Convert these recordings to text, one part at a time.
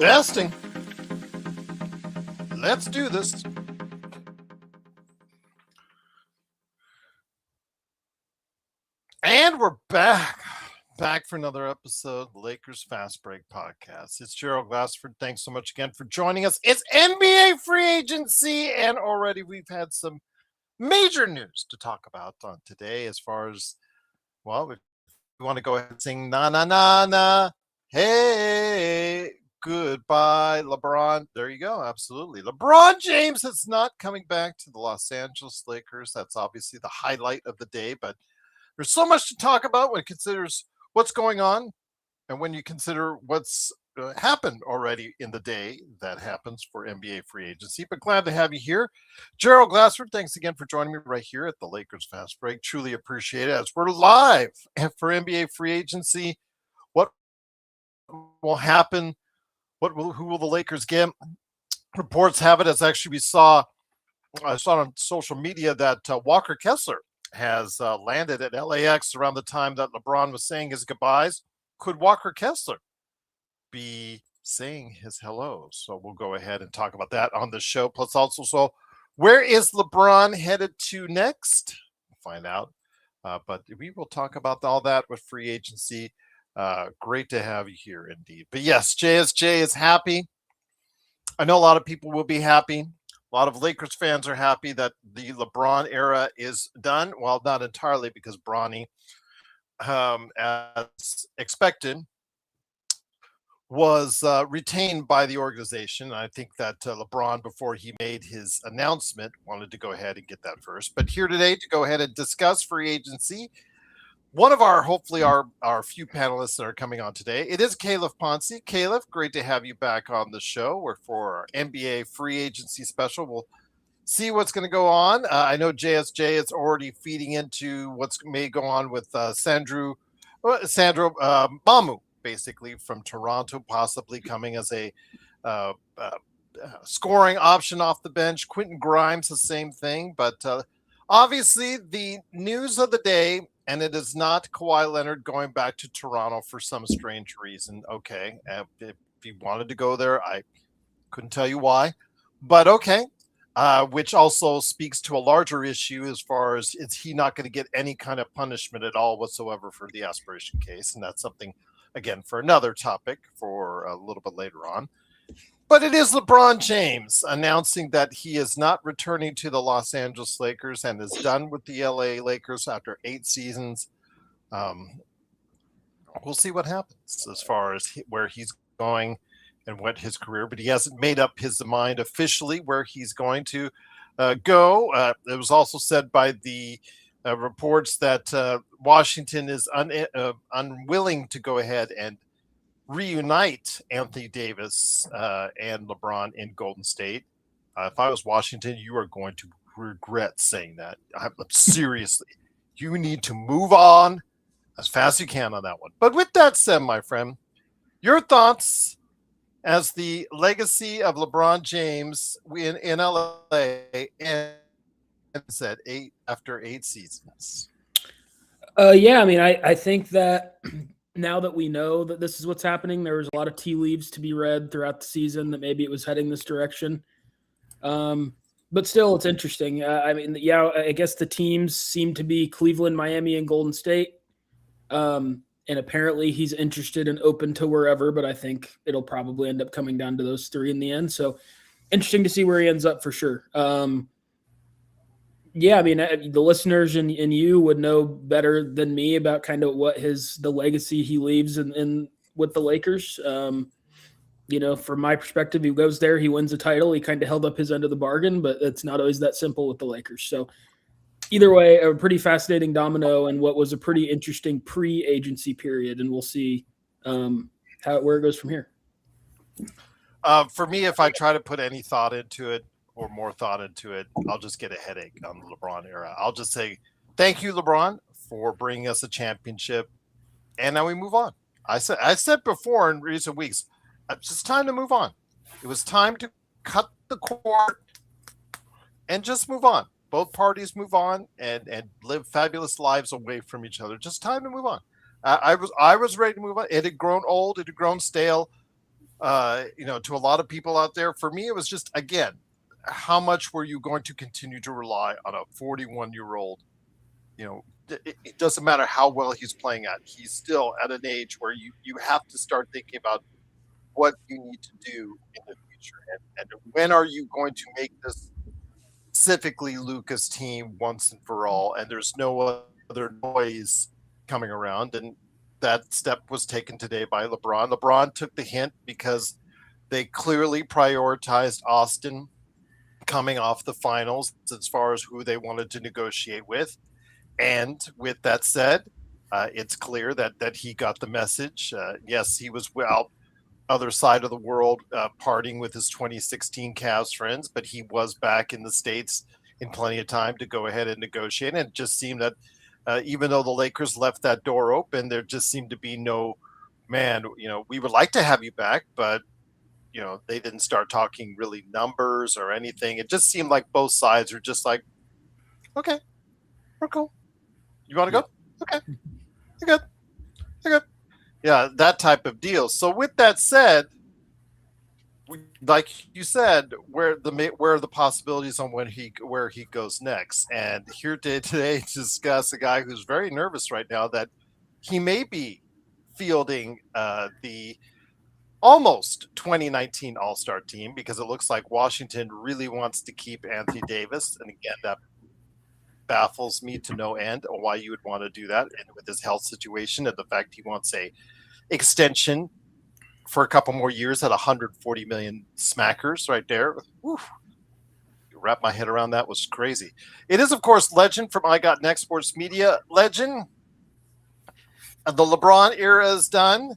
Testing. Let's do this. And we're back for another episode of the Lakers Fast Break Podcast. It's Gerald Glassford. Thanks so much again for joining us. It's NBA free agency, and already we've had some major news to talk about on today as far as, well, if you want to go ahead and sing na na na na, hey, goodbye, LeBron. There you go. Absolutely. LeBron James is not coming back to the Los Angeles Lakers. That's obviously the highlight of the day, but there's so much to talk about when it considers what's going on and when you consider what's happened already in the day that happens for NBA free agency. But glad to have you here. Gerald Glassford, thanks again for joining me right here at the Lakers Fast Break. Truly appreciate it as we're live for NBA free agency. What will happen? Who will the Lakers get? Reports have it, as actually I saw on social media that Walker Kessler has landed at LAX around the time that LeBron was saying his goodbyes. Could Walker Kessler be saying his hellos? So we'll go ahead and talk about that on the show. Plus also, so where is LeBron headed to next? We'll find out. But we will talk about all that with free agency. Great to have you here indeed. But yes, JSJ is happy. I know a lot of people will be happy. A lot of Lakers fans are happy that the LeBron era is done. Well, not entirely, because Bronny, as expected, was retained by the organization. I think that LeBron, before he made his announcement, wanted to go ahead and get that first. But here today to go ahead and discuss free agency, one of hopefully our few panelists that are coming on today, it is Caleb Ponce. Caleb, great to have you back on the show. We're for our NBA free agency special. We'll see what's going to go on. I know JSJ is already feeding into what's may go on with Sandro Mamu, basically from Toronto, possibly coming as a scoring option off the bench. Quentin Grimes, the same thing. But obviously the news of the day, and it is not Kawhi Leonard going back to Toronto for some strange reason. Okay, if he wanted to go there, I couldn't tell you why, but okay. Which also speaks to a larger issue as far as, is he not going to get any kind of punishment at all whatsoever for the aspiration case? And that's something, again, for another topic for a little bit later on. But it is LeBron James announcing that he is not returning to the Los Angeles Lakers and is done with the LA Lakers after 8 seasons. We'll see what happens as far as where he's going and what his career, but he hasn't made up his mind officially where he's going to go. It was also said by the reports that Washington is unwilling to go ahead and reunite Anthony Davis and LeBron in Golden State. If I was Washington, you are going to regret saying that. Seriously, you need to move on as fast as you can on that one. But with that said, my friend, your thoughts as the legacy of LeBron James in LA ends after 8 seasons. Yeah, I mean, I think that now that we know that this is what's happening, there was a lot of tea leaves to be read throughout the season that maybe it was heading this direction. But still, it's interesting. I mean, yeah, I guess the teams seem to be Cleveland, Miami, and Golden State. And apparently he's interested and open to wherever, but I think it'll probably end up coming down to those 3 in the end. So interesting to see where he ends up for sure. Yeah, I mean, the listeners and you would know better than me about kind of what the legacy he leaves in with the Lakers. You know, from my perspective, he goes there, he wins a title, he kind of held up his end of the bargain, but it's not always that simple with the Lakers. So either way, a pretty fascinating domino and what was a pretty interesting pre-agency period, and we'll see where it goes from here. For me, if I try to put any thought into it or more thought into it, I'll just get a headache on the LeBron era. I'll just say, thank you, LeBron, for bringing us a championship. And now we move on. I said before in recent weeks, it's just time to move on. It was time to cut the cord and just move on. Both parties move on and live fabulous lives away from each other. Just time to move on. I was ready to move on. It had grown old. It had grown stale. to a lot of people out there. For me, it was just, again, how much were you going to continue to rely on a 41-year-old? It doesn't matter how well he's playing at. He's still at an age where you have to start thinking about what you need to do in the future, and when are you going to make this specifically Luka's team once and for all, and there's no other noise coming around. And that step was taken today by LeBron. LeBron took the hint because they clearly prioritized Austin coming off the finals as far as who they wanted to negotiate with. And with that said, it's clear that he got the message. Yes, he was out other side of the world partying with his 2016 Cavs friends, but he was back in the States in plenty of time to go ahead and negotiate. And it just seemed that even though the Lakers left that door open, there just seemed to be no, man, we would like to have you back, but they didn't start talking really numbers or anything. It just seemed like both sides are just like, okay, we're cool. You want to go? Okay, you're good. You're good. Yeah, that type of deal. So with that said, like you said, where are the possibilities on where he goes next? And here today to discuss a guy who's very nervous right now that he may be fielding the almost 2019 All-Star team, because it looks like Washington really wants to keep Anthony Davis, and again that baffles me to no end why you would want to do that, and with his health situation and the fact he wants a extension for a couple more years at 140 million smackers right there. Whew. Wrap my head around that was crazy. It is, of course, Legend from I Got Next Sports Media. Legend, the LeBron era is done.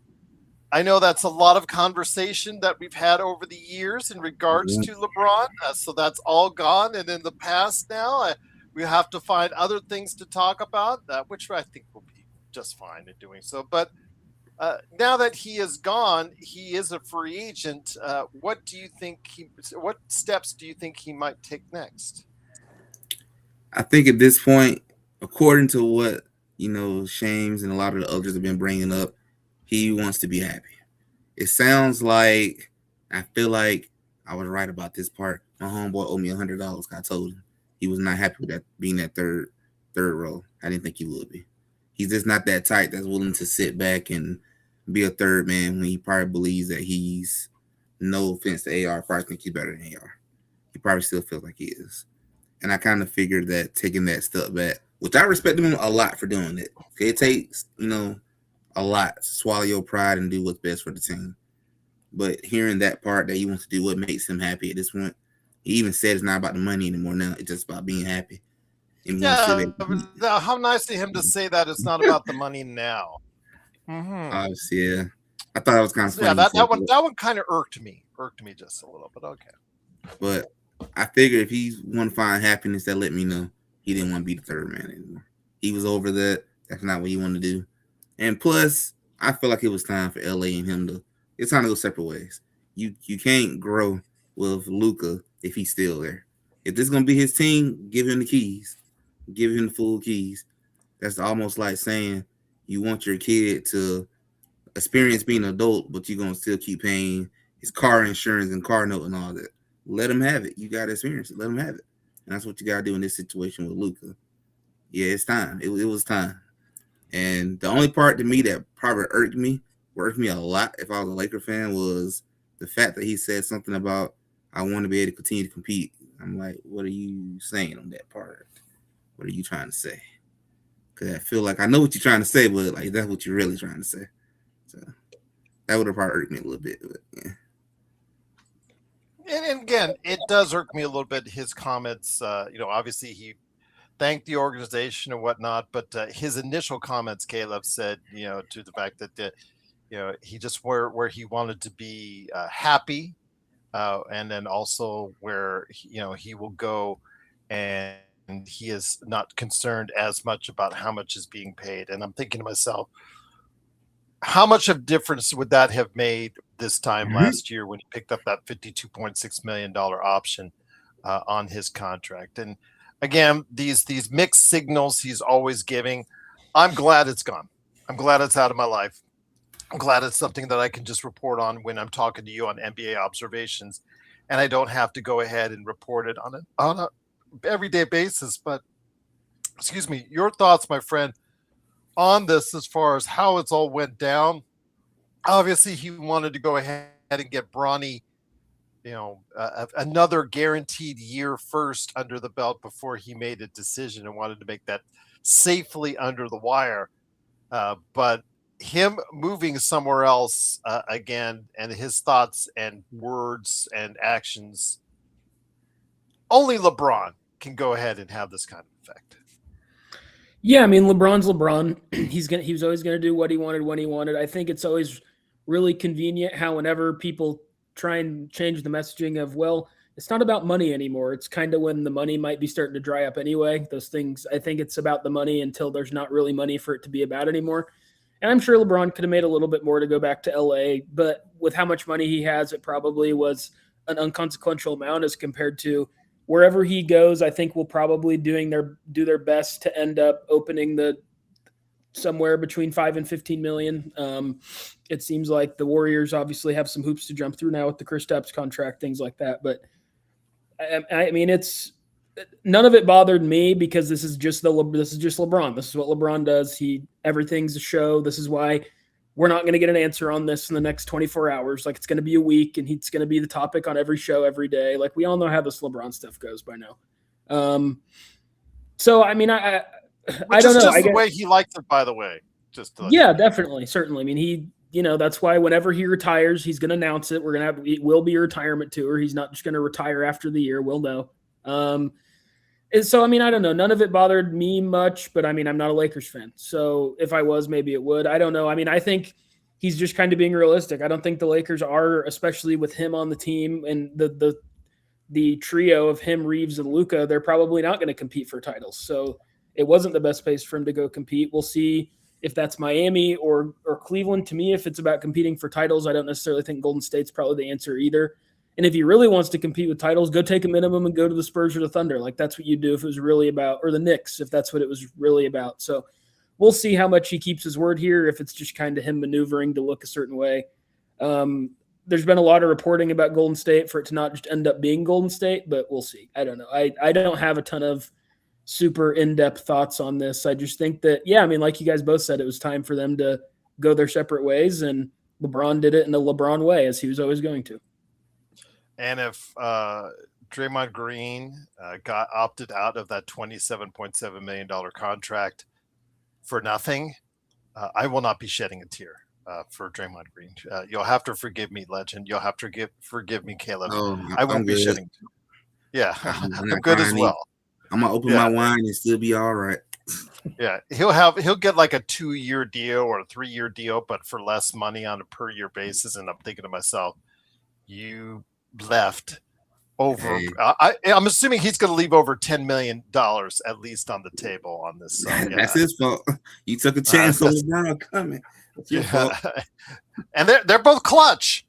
I know that's a lot of conversation that we've had over the years in regards to LeBron. So that's all gone and in the past now. We have to find other things to talk about, which I think will be just fine in doing so. But now that he is gone, he is a free agent. What steps do you think he might take next? I think at this point, according to what Shames and a lot of the others have been bringing up, he wants to be happy. It sounds like, I feel like I was right about this part. My homeboy owed me $100. I told him he was not happy with that being that third row. I didn't think he would be. He's just not that tight that's willing to sit back and be a third man when he probably believes that he's, no offense to AR, probably think he's better than AR. He probably still feels like he is. And I kind of figured that taking that step back, which I respect him a lot for doing it. It takes, a lot to swallow your pride and do what's best for the team. But hearing that part that he wants to do what makes him happy at this point, he even said it's not about the money anymore now. It's just about being happy. Yeah, how nice of him to say that it's not about the money now. Mm-hmm. Yeah. I thought it was kind of funny. Yeah, that one kind of irked me just a little, but okay. But I figured if he want to find happiness, that let me know he didn't want to be the third man anymore. He was over that. That's not what he wanted to do. And plus, I feel like it was time for LA and him it's time to go separate ways. You can't grow with Luka if he's still there. If this is gonna be his team, give him the keys. Give him the full keys. That's almost like saying you want your kid to experience being an adult, but you're gonna still keep paying his car insurance and car note and all that. Let him have it. You gotta experience it. Let him have it. And that's what you gotta do in this situation with Luka. Yeah, it's time. It was time. And the only part to me that probably irked me a lot if I was a Laker fan was the fact that he said something about, I want to be able to continue to compete. I'm like, what are you saying on that part? What are you trying to say? Because I feel like I know what you're trying to say, but like that's what you're really trying to say. So that would have probably irked me a little bit. But yeah. And again, it does irk me a little bit, his comments. Obviously he thanked the organization and whatnot, but his initial comments, Caleb said, to the fact that he just where he wanted to be happy, and then also where he will go, and he is not concerned as much about how much is being paid. And I'm thinking to myself, how much of difference would that have made this time last year when he picked up that $52.6 million option on his contract? And again, these mixed signals he's always giving. I'm glad it's gone. I'm glad it's out of my life. I'm glad it's something that I can just report on when I'm talking to you on NBA observations, and I don't have to go ahead and report it on a everyday basis. But excuse me, your thoughts, my friend, on this as far as how it's all went down. Obviously, he wanted to go ahead and get Bronny, another guaranteed year first under the belt before he made a decision and wanted to make that safely under the wire. But him moving somewhere else again, and his thoughts and words and actions, only LeBron can go ahead and have this kind of effect. Yeah, I mean, LeBron's LeBron. He was always gonna do what he wanted when he wanted. I think it's always really convenient how whenever people try and change the messaging of, well, it's not about money anymore. It's kind of when the money might be starting to dry up anyway. Those things, I think it's about the money until there's not really money for it to be about anymore. And I'm sure LeBron could have made a little bit more to go back to LA, but with how much money he has, it probably was an inconsequential amount as compared to wherever he goes. I think will probably do their best to end up opening the somewhere between 5 and 15 million. It seems like the Warriors obviously have some hoops to jump through now with the Kristaps contract, things like that. But I mean, it's none of it bothered me because this is just LeBron. This is what LeBron does. Everything's a show. This is why we're not going to get an answer on this in the next 24 hours. Like, it's going to be a week, and it's going to be the topic on every show every day. Like, we all know how this LeBron stuff goes by now. So I mean, I don't know. Just the way he likes it, by the way. Definitely, certainly. I mean, that's why whenever he retires, he's going to announce it. It will be a retirement tour. He's not just going to retire after the year. We'll know. And so, I mean, I don't know. None of it bothered me much, but I mean, I'm not a Lakers fan. So if I was, maybe it would. I don't know. I mean, I think he's just kind of being realistic. I don't think the Lakers are, especially with him on the team and the trio of him, Reeves, and Luka, they're probably not going to compete for titles. So it wasn't the best place for him to go compete. We'll see if that's Miami or Cleveland. To me, if it's about competing for titles, I don't necessarily think Golden State's probably the answer either. And if he really wants to compete with titles, go take a minimum and go to the Spurs or the Thunder. Like, that's what you do if it was really about, or the Knicks, if that's what it was really about. So we'll see how much he keeps his word here, if it's just kind of him maneuvering to look a certain way. There's been a lot of reporting about Golden State for it to not just end up being Golden State, but we'll see. I don't know. I don't have a ton of super in-depth thoughts on this. I just think that, I mean, like you guys both said, it was time for them to go their separate ways, and LeBron did it in a LeBron way, as he was always going to. And if Draymond Green got opted out of that $27.7 million contract for nothing, I will not be shedding a tear for Draymond Green. You'll have to forgive me, legend. You'll have to forgive me, Caleb. I won't be shedding a tear. Yeah, I'm good as well. I'm going to open my wine and still be all right. Yeah, he'll get like a 2-year deal or a 3-year deal, but for less money on a per year basis. And I'm thinking to myself, you left over. I'm assuming he's going to leave over $10 million at least on the table on this. So, That's his fault. You took a chance on LeBron coming. That's your fault. And they're both clutch.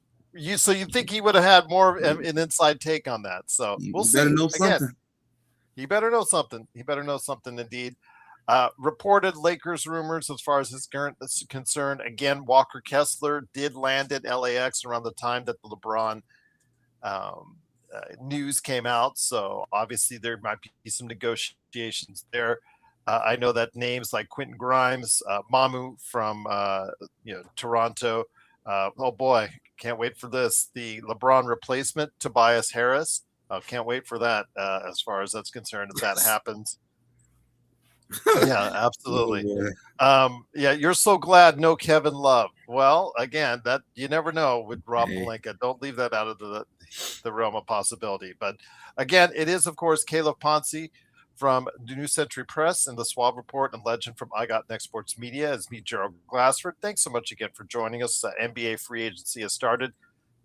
So you think he would have had more of an inside take on that? So we'll see. Better know something. He better know something. He better know something indeed. Reported Lakers rumors as far as his current is concerned. Again, Walker Kessler did land at LAX around the time that the LeBron news came out. So obviously there might be some negotiations there. I know that names like Quentin Grimes, Mamu from Toronto. Oh boy, can't wait for this. The LeBron replacement, Tobias Harris. Can't wait for that as far as that's concerned, if that happens. Yeah, absolutely. You're so glad no Kevin Love. Well, again, that you never know with Rob Pelinka. Don't leave that out of the realm of possibility. But again, it is, of course, Caleb Ponce from the New Century Press and the Swab Report, and legend from I Got Next Sports Media. It's me, Gerald Glassford. Thanks so much again for joining us. NBA free agency has started.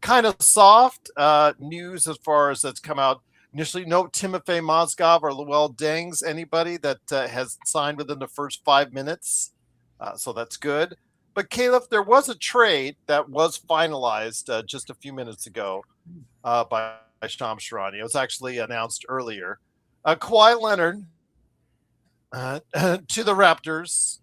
Kind of soft news as far as that's come out initially. No Timofey Mozgov or Luol Dengs, anybody that has signed within the first 5 minutes. So that's good. But Caleb, there was a trade that was finalized just a few minutes ago by Shams Charania. It was actually announced earlier. Kawhi Leonard to the Raptors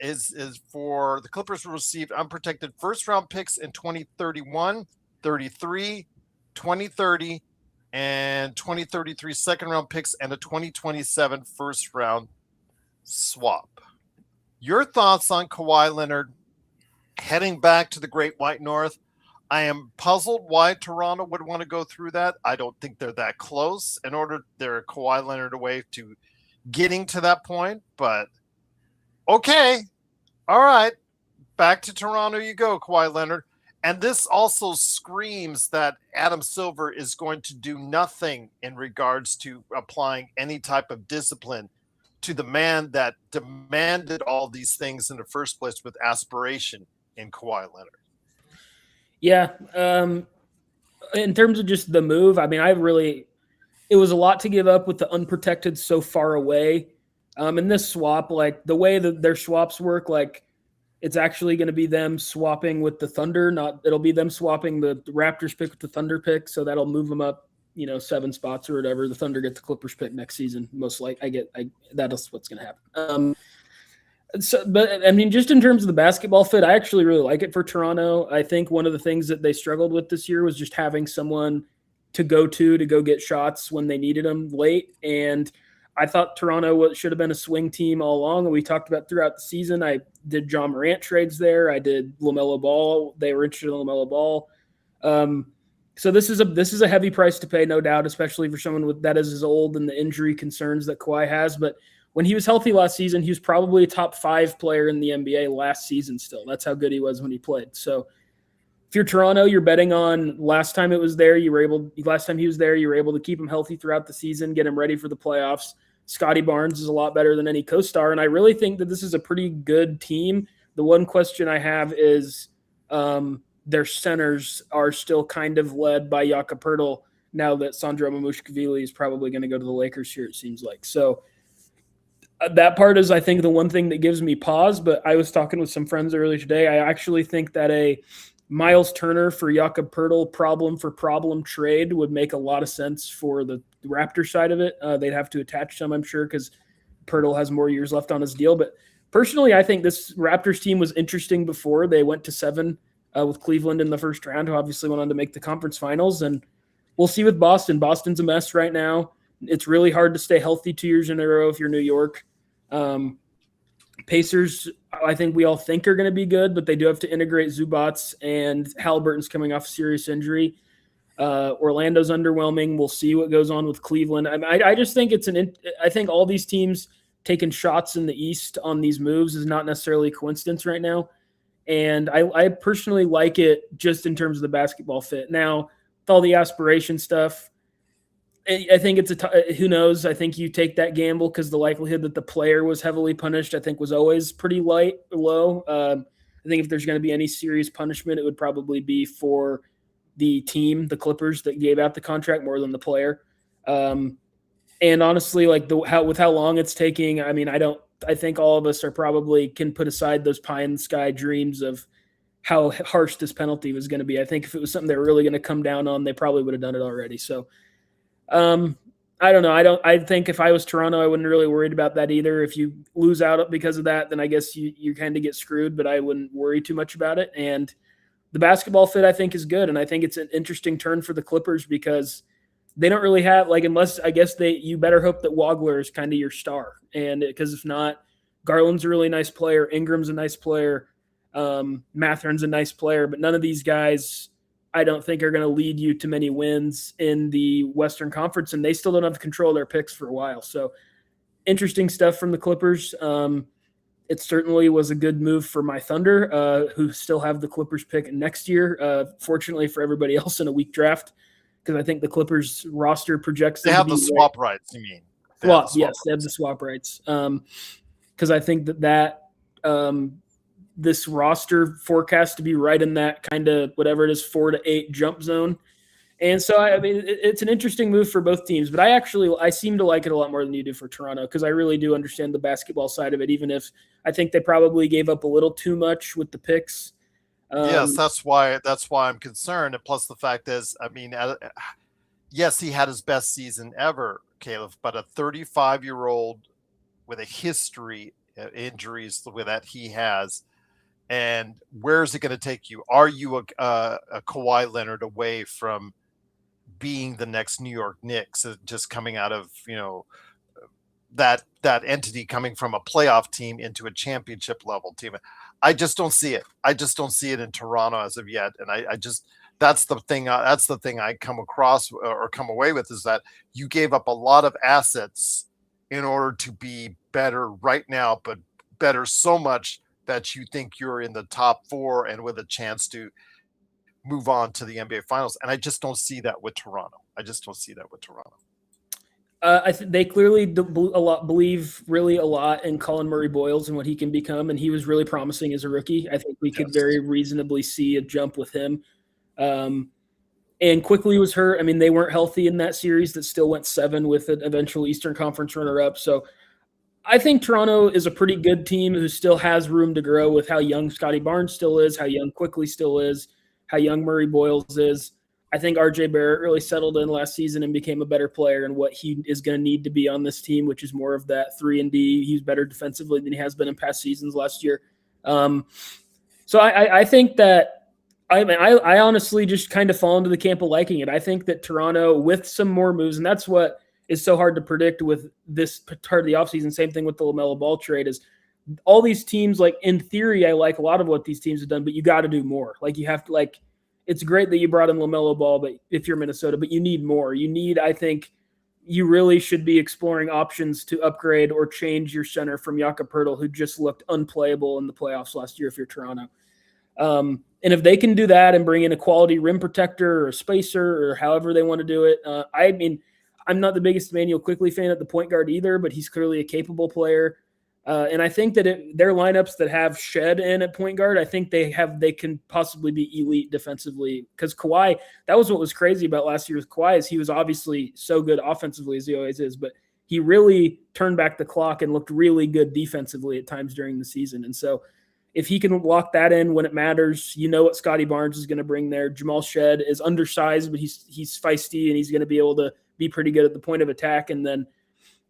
is for the Clippers received unprotected first round picks in 2031, 33, 2030, and 2033 second round picks and a 2027 first round swap. Your thoughts on Kawhi Leonard heading back to the Great White North? I am puzzled why Toronto would want to go through that. I don't think they're that close in order they're Kawhi Leonard away to getting to that point, but okay. All right. Back to Toronto you go, Kawhi Leonard. And this also screams that Adam Silver is going to do nothing in regards to applying any type of discipline to the man that demanded all these things in the first place with aspiration in Kawhi Leonard. Yeah. In terms of just the move, I mean, it was a lot to give up with the unprotected so far away. In this swap, like the way that their swaps work, like it's actually going to be them swapping with the Thunder. It'll be them swapping the Raptors pick with the Thunder pick. So that'll move them up, 7 spots or whatever. The Thunder get the Clippers pick next season. Most likely, that is what's going to happen. But I mean, just in terms of the basketball fit, I actually really like it for Toronto. I think one of the things that they struggled with this year was just having someone to go get shots when they needed them late. And I thought Toronto should have been a swing team all along. And we talked about throughout the season. I did John Morant trades there. I did LaMelo Ball. They were interested in LaMelo Ball. So this is a heavy price to pay, no doubt, especially for someone that is as old and the injury concerns that Kawhi has. But when he was healthy last season, he was probably a top 5 player in the NBA last season still. That's how good he was when he played. So if you're Toronto, you're betting on last time he was there, you were able to keep him healthy throughout the season, get him ready for the playoffs. Scotty Barnes is a lot better than any co-star, and I really think that this is a pretty good team. The one question I have is their centers are still kind of led by Jakob Poeltl now that Sandro Mamushvili is probably going to go to the Lakers here, it seems like. So that part is, I think, the one thing that gives me pause, but I was talking with some friends earlier today. I actually think that a Miles Turner for Jakob Poeltl problem for problem trade would make a lot of sense for the Raptor side of it. They'd have to attach some, I'm sure, because Poeltl has more years left on his deal. But personally, I think this Raptors team was interesting before they went to 7 with Cleveland in the first round, who obviously went on to make the conference finals. And we'll see with Boston. Boston's a mess right now. It's really hard to stay healthy 2 years in a row if you're New York. Pacers, I think we all think are going to be good, but they do have to integrate Zubats, and Halliburton's coming off a serious injury. Orlando's underwhelming. We'll see what goes on with Cleveland. I just think I think all these teams taking shots in the East on these moves is not necessarily a coincidence right now. And I personally like it just in terms of the basketball fit. Now, with all the aspiration stuff, I think who knows? I think you take that gamble because the likelihood that the player was heavily punished, I think, was always pretty low. I think if there's going to be any serious punishment, it would probably be for the team, the Clippers, that gave out the contract more than the player. And honestly, like with how long it's taking, I mean, I think all of us probably can put aside those pie in the sky dreams of how harsh this penalty was going to be. I think if it was something they were really going to come down on, they probably would have done it already. So, I don't know. I think if I was Toronto, I wouldn't really worried about that either. If you lose out because of that, then I guess you kind of get screwed, but I wouldn't worry too much about it. And the basketball fit, I think, is good. And I think it's an interesting turn for the Clippers because they don't really have, unless I guess you better hope that Wagler is kind of your star. And because if not, Garland's a really nice player. Ingram's a nice player. Mathern's a nice player, but none of these guys I don't think are going to lead you to many wins in the Western Conference, and they still don't have control of their picks for a while. So interesting stuff from the Clippers. It certainly was a good move for my Thunder, who still have the Clippers pick next year. Fortunately for everybody else in a week draft, because I think the Clippers roster projects they have the swap rights. You mean swap? Yes, they have the swap rights. Because I think that this roster forecast to be right in that kind of whatever it is 4 to 8 jump zone. And so, I mean, it's an interesting move for both teams, but I seem to like it a lot more than you do for Toronto because I really do understand the basketball side of it, even if I think they probably gave up a little too much with the picks. Yes, that's why I'm concerned. And plus the fact is, I mean, yes, he had his best season ever, Caleb, but a 35-year-old with a history injuries that he has. And where is it going to take you? Are you a Kawhi Leonard away from being the next New York Knicks, just coming out of, that entity coming from a playoff team into a championship level team? I just don't see it. I just don't see it in Toronto as of yet. And I just, that's the thing I come across or come away with, is that you gave up a lot of assets in order to be better right now, but better so much that you think you're in the top 4 and with a chance to move on to the NBA Finals. And I just don't see that with Toronto. They clearly believe really a lot in Colin Murray-Boyles and what he can become, and he was really promising as a rookie. I think we could very reasonably see a jump with him. And quickly was hurt. I mean, they weren't healthy in that series that still went 7 with an eventual Eastern Conference runner-up. So I think Toronto is a pretty good team who still has room to grow with how young Scotty Barnes still is, how young Quickly still is, how young Murray-Boyles is. I think RJ Barrett really settled in last season and became a better player and what he is going to need to be on this team, which is more of that 3-and-D. He's better defensively than he has been in past seasons last year. So I think that I honestly just kind of fall into the camp of liking it. I think that Toronto, with some more moves, and that's what is so hard to predict with this part of the offseason, same thing with the LaMelo Ball trade, is all these teams, like, in theory, I like a lot of what these teams have done, but you got to do more. Like, you have to, like, it's great that you brought in LaMelo Ball, but if you're Minnesota, but you need more. I think you really should be exploring options to upgrade or change your center from Jakob Poeltl, who just looked unplayable in the playoffs last year if you're Toronto. And if they can do that and bring in a quality rim protector or a spacer or however they want to do it, I mean, I'm not the biggest Emmanuel Quickly fan at the point guard either, but he's clearly a capable player. And I think that their lineups that have Shed in at point guard, I think they can possibly be elite defensively, because Kawhi, that was what was crazy about last year with Kawhi, is he was obviously so good offensively as he always is, but he really turned back the clock and looked really good defensively at times during the season. And so if he can lock that in when it matters, you know what Scotty Barnes is going to bring there. Jamal Shed is undersized, but he's feisty and he's going to be able to be pretty good at the point of attack. And then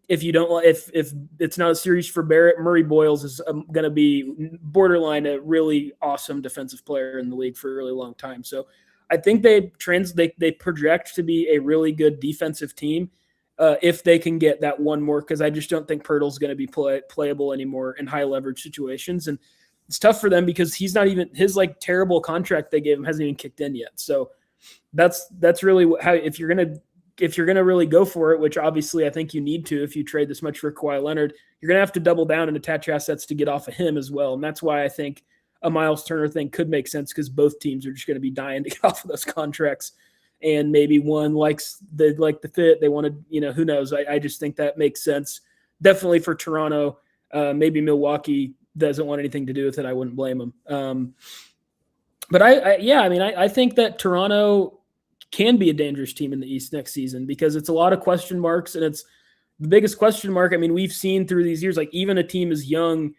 if it's not a series for Barrett, Murray-Boyles is going to be borderline a really awesome defensive player in the league for a really long time. So I think they project to be a really good defensive team if they can get that one more, because I just don't think Poeltl's going to be playable anymore in high leverage situations. And it's tough for them because he's not even, his like terrible contract they gave him hasn't even kicked in yet. So that's really how, if you're going to really go for it, which obviously I think you need to, if you trade this much for Kawhi Leonard, you're going to have to double down and attach assets to get off of him as well. And that's why I think a Miles Turner thing could make sense, because both teams are just going to be dying to get off of those contracts. And maybe one likes the fit. They want to, who knows? I just think that makes sense. Definitely for Toronto. Maybe Milwaukee doesn't want anything to do with it. I wouldn't blame them. But I think that Toronto can be a dangerous team in the East next season, because it's a lot of question marks, and it's the biggest question mark. I mean, we've seen through these years, like even teams as young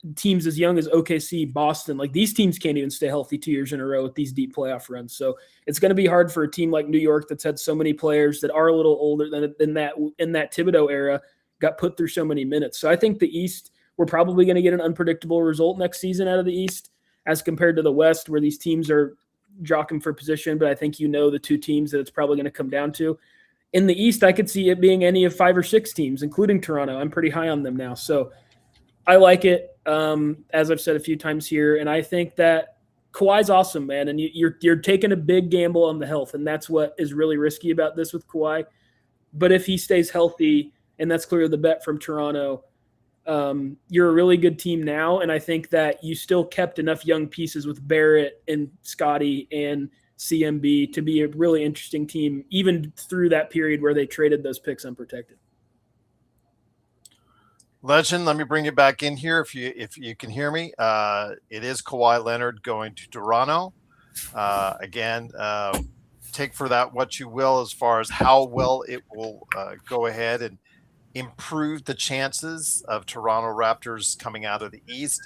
as OKC, Boston, like these teams can't even stay healthy 2 years in a row with these deep playoff runs. So it's going to be hard for a team like New York that's had so many players that are a little older than that in that Thibodeau era, got put through so many minutes. So I think the East, we're probably going to get an unpredictable result next season out of the East as compared to the West, where these teams are jockeying for position, but I think the two teams that it's probably going to come down to. In the East, I could see it being any of 5 or 6 teams, including Toronto. I'm pretty high on them now. So I like it, as I've said a few times here, and I think that Kawhi's awesome, man, and you're taking a big gamble on the health, and that's what is really risky about this with Kawhi. But if he stays healthy, and that's clearly the bet from Toronto, you're a really good team now, and I think that you still kept enough young pieces with Barrett and Scotty and CMB to be a really interesting team, even through that period where they traded those picks unprotected. Legend, let me bring you back in here if you can hear me. It is Kawhi Leonard going to Toronto. Again, take for that what you will as far as how well it will go ahead and improve the chances of Toronto Raptors coming out of the East.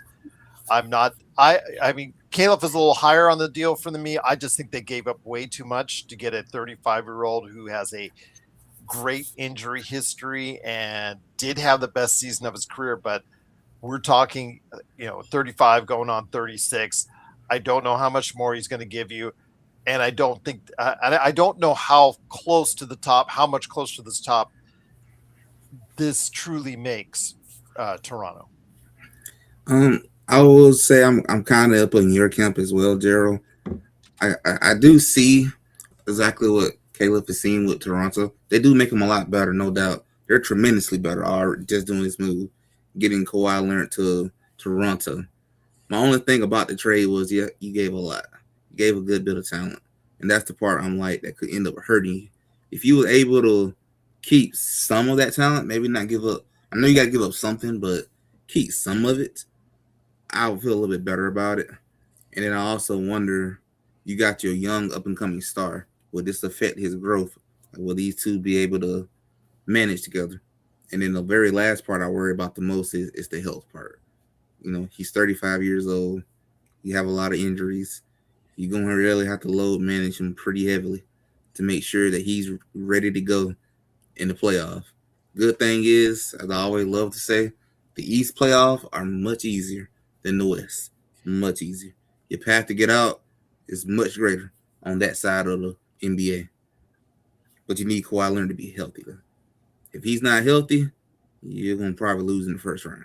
I mean, Caleb is a little higher on the deal for me. I just think they gave up way too much to get a 35-year-old who has a great injury history and did have the best season of his career. But We're talking, 35 going on 36. I don't know how much more he's going to give you. And I don't think, I don't know how much closer to the top this truly makes Toronto. I will say I'm kind of up in your camp as well, Gerald. I do see exactly what Caleb is seeing with Toronto. They do make them a lot better, no doubt. They're tremendously better already just doing this move, getting Kawhi Leonard to Toronto. My only thing about the trade was, you gave a lot. You gave a good bit of talent. And that's the part I'm like that could end up hurting you. If you were able to keep some of that talent, maybe not give up. I know you got to give up something, but keep some of it, I would feel a little bit better about it. And then I also wonder, you got your young up and coming star. Will this affect his growth? Will these two be able to manage together? And then the very last part I worry about the most is the health part. He's 35 years old. You have a lot of injuries. You're going to really have to load manage him pretty heavily to make sure that he's ready to go in the playoff. Good thing is, as I always love to say, the East playoff are much easier than the West. Much easier. Your path to get out is much greater on that side of the NBA. But you need Kawhi Leonard to be healthy, though. If he's not healthy, you're going to probably lose in the first round.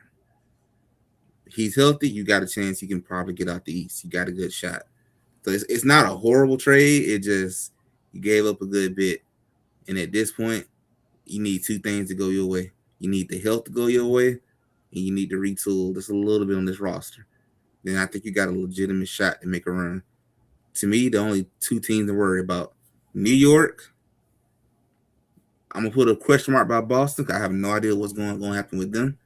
If he's healthy, you got a chance he can probably get out the East. You got a good shot. So it's not a horrible trade. It just, you gave up a good bit. And at this point, you need two things to go your way. You need the health to go your way, and you need to retool just a little bit on this roster. Then I think you got a legitimate shot to make a run. To me, the only two teams to worry about, New York, I'm going to put a question mark by Boston because I have no idea what's going to happen with them.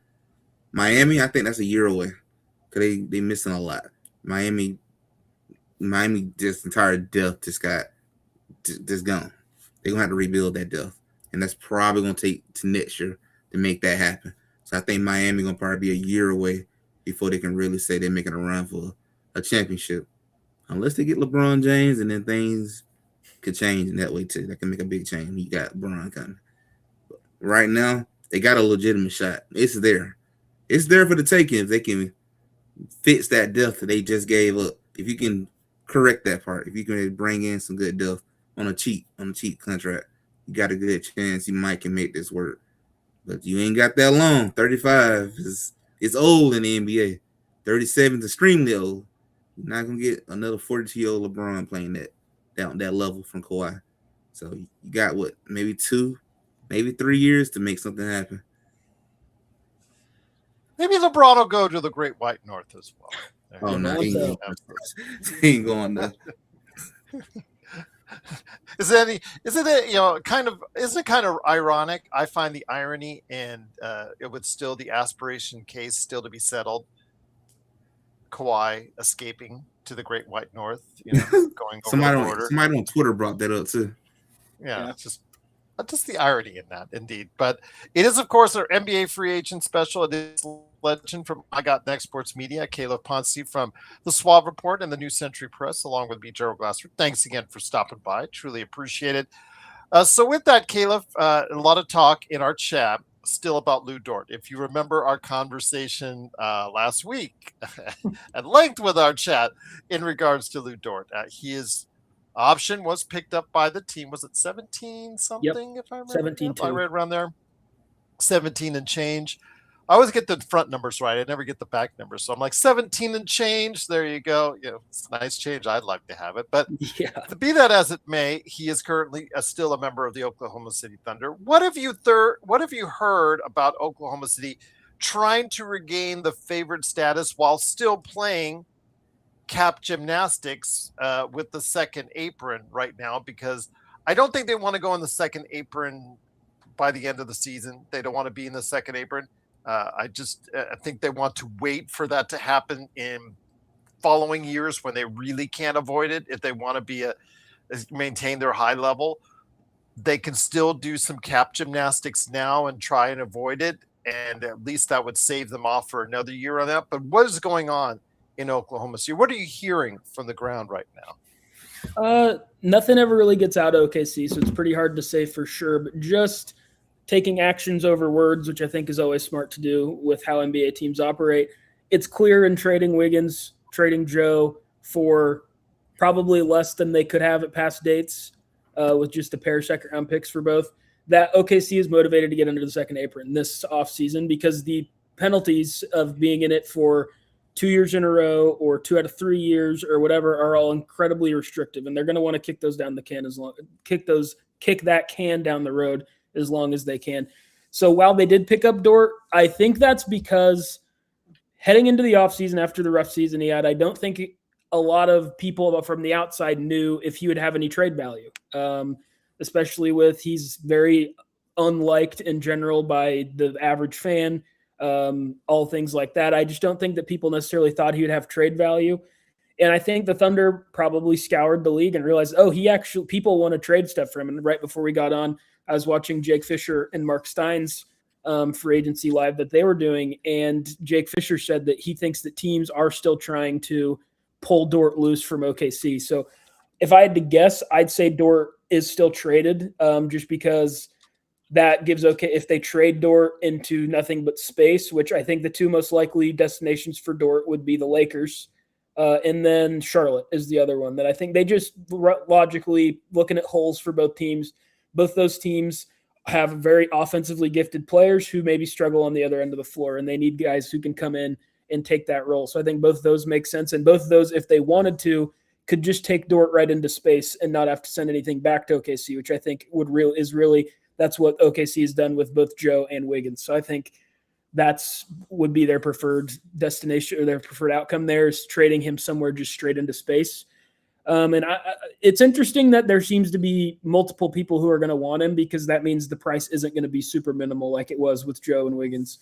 Miami, I think that's a year away because they missing a lot. Miami, just entire depth just gone. They're going to have to rebuild that depth. And that's probably going to take to next year to make that happen. So I think Miami going to probably be a year away before they can really say they're making a run for a championship. Unless they get LeBron James, and then things could change in that way too. That can make a big change. You got LeBron coming. But right now, they got a legitimate shot. It's there. It's there for the taking if they can fix that depth that they just gave up. If you can correct that part, if you can bring in some good depth on a cheap contract, you got a good chance you might can make this work. But you ain't got that long. 35 is old in the NBA. 37 is extremely old. You're not gonna get another 42-year-old LeBron playing that level from Kawhi. So you got maybe 2, maybe 3 years to make something happen. Maybe LeBron will go to the Great White North as well. Oh no, he ain't going there. Isn't it kind of ironic? I find the irony, and it would still the aspiration case still to be settled. Kawhi escaping to the Great White North, going over the border. Somebody on Twitter brought that up too. Yeah. It's just the irony in that, indeed. But it is, of course, our NBA free agent special. It is legend from I Got Next Sports Media, Caleb Ponce from the Suave Report and the New Century Press, along with me, Gerald Glassford. Thanks again for stopping by. Truly appreciate it. So with that, Caleb, a lot of talk in our chat still about Lou Dort. If you remember our conversation last week at length with our chat in regards to Lou Dort, his option was picked up by the team. Was it 17 something? Yep. If I remember, 17. I read around there, 17 and change. I always get the front numbers right. I never get the back numbers. So I'm like 17 and change. There you go. It's a nice change. I'd like to have it. But to be that as it may, he is currently still a member of the Oklahoma City Thunder. What have you heard about Oklahoma City trying to regain the favorite status while still playing cap gymnastics with the second apron right now? Because I don't think they want to go in the second apron by the end of the season. They don't want to be in the second apron. I think they want to wait for that to happen in following years when they really can't avoid it. If they want to maintain their high level, they can still do some cap gymnastics now and try and avoid it. And at least that would save them off for another year on that. But what is going on in Oklahoma City? What are you hearing from the ground right now? Nothing ever really gets out of OKC, so it's pretty hard to say for sure. But just taking actions over words, which I think is always smart to do with how NBA teams operate. It's clear in trading Wiggins, trading Joe for probably less than they could have at past dates with just a pair of second-round picks for both, that OKC is motivated to get under the second apron this offseason because the penalties of being in it for 2 years in a row or 2 out of 3 years or whatever are all incredibly restrictive, and they're going to want to kick those down the can kick that can down the road as long as they can. So while they did pick up Dort, I think that's because heading into the offseason after the rough season he had, I don't think a lot of people from the outside knew if he would have any trade value, especially with he's very unliked in general by the average fan, all things like that. I just don't think that people necessarily thought he would have trade value. And I think the Thunder probably scoured the league and realized, people want to trade stuff for him. And right before we got on, I was watching Jake Fisher and Mark Stein's free agency live that they were doing. And Jake Fisher said that he thinks that teams are still trying to pull Dort loose from OKC. So if I had to guess, I'd say Dort is still traded just because that gives if they trade Dort into nothing but space, which I think the two most likely destinations for Dort would be the Lakers. And then Charlotte is the other one that I think they just logically looking at holes for both teams. Both those teams have very offensively gifted players who maybe struggle on the other end of the floor, and they need guys who can come in and take that role. So I think both of those make sense. And both of those, if they wanted to, could just take Dort right into space and not have to send anything back to OKC, which I think that's what OKC has done with both Joe and Wiggins. So I think would be their preferred destination or their preferred outcome there is trading him somewhere just straight into space. It's interesting that there seems to be multiple people who are going to want him because that means the price isn't going to be super minimal like it was with Joe and Wiggins.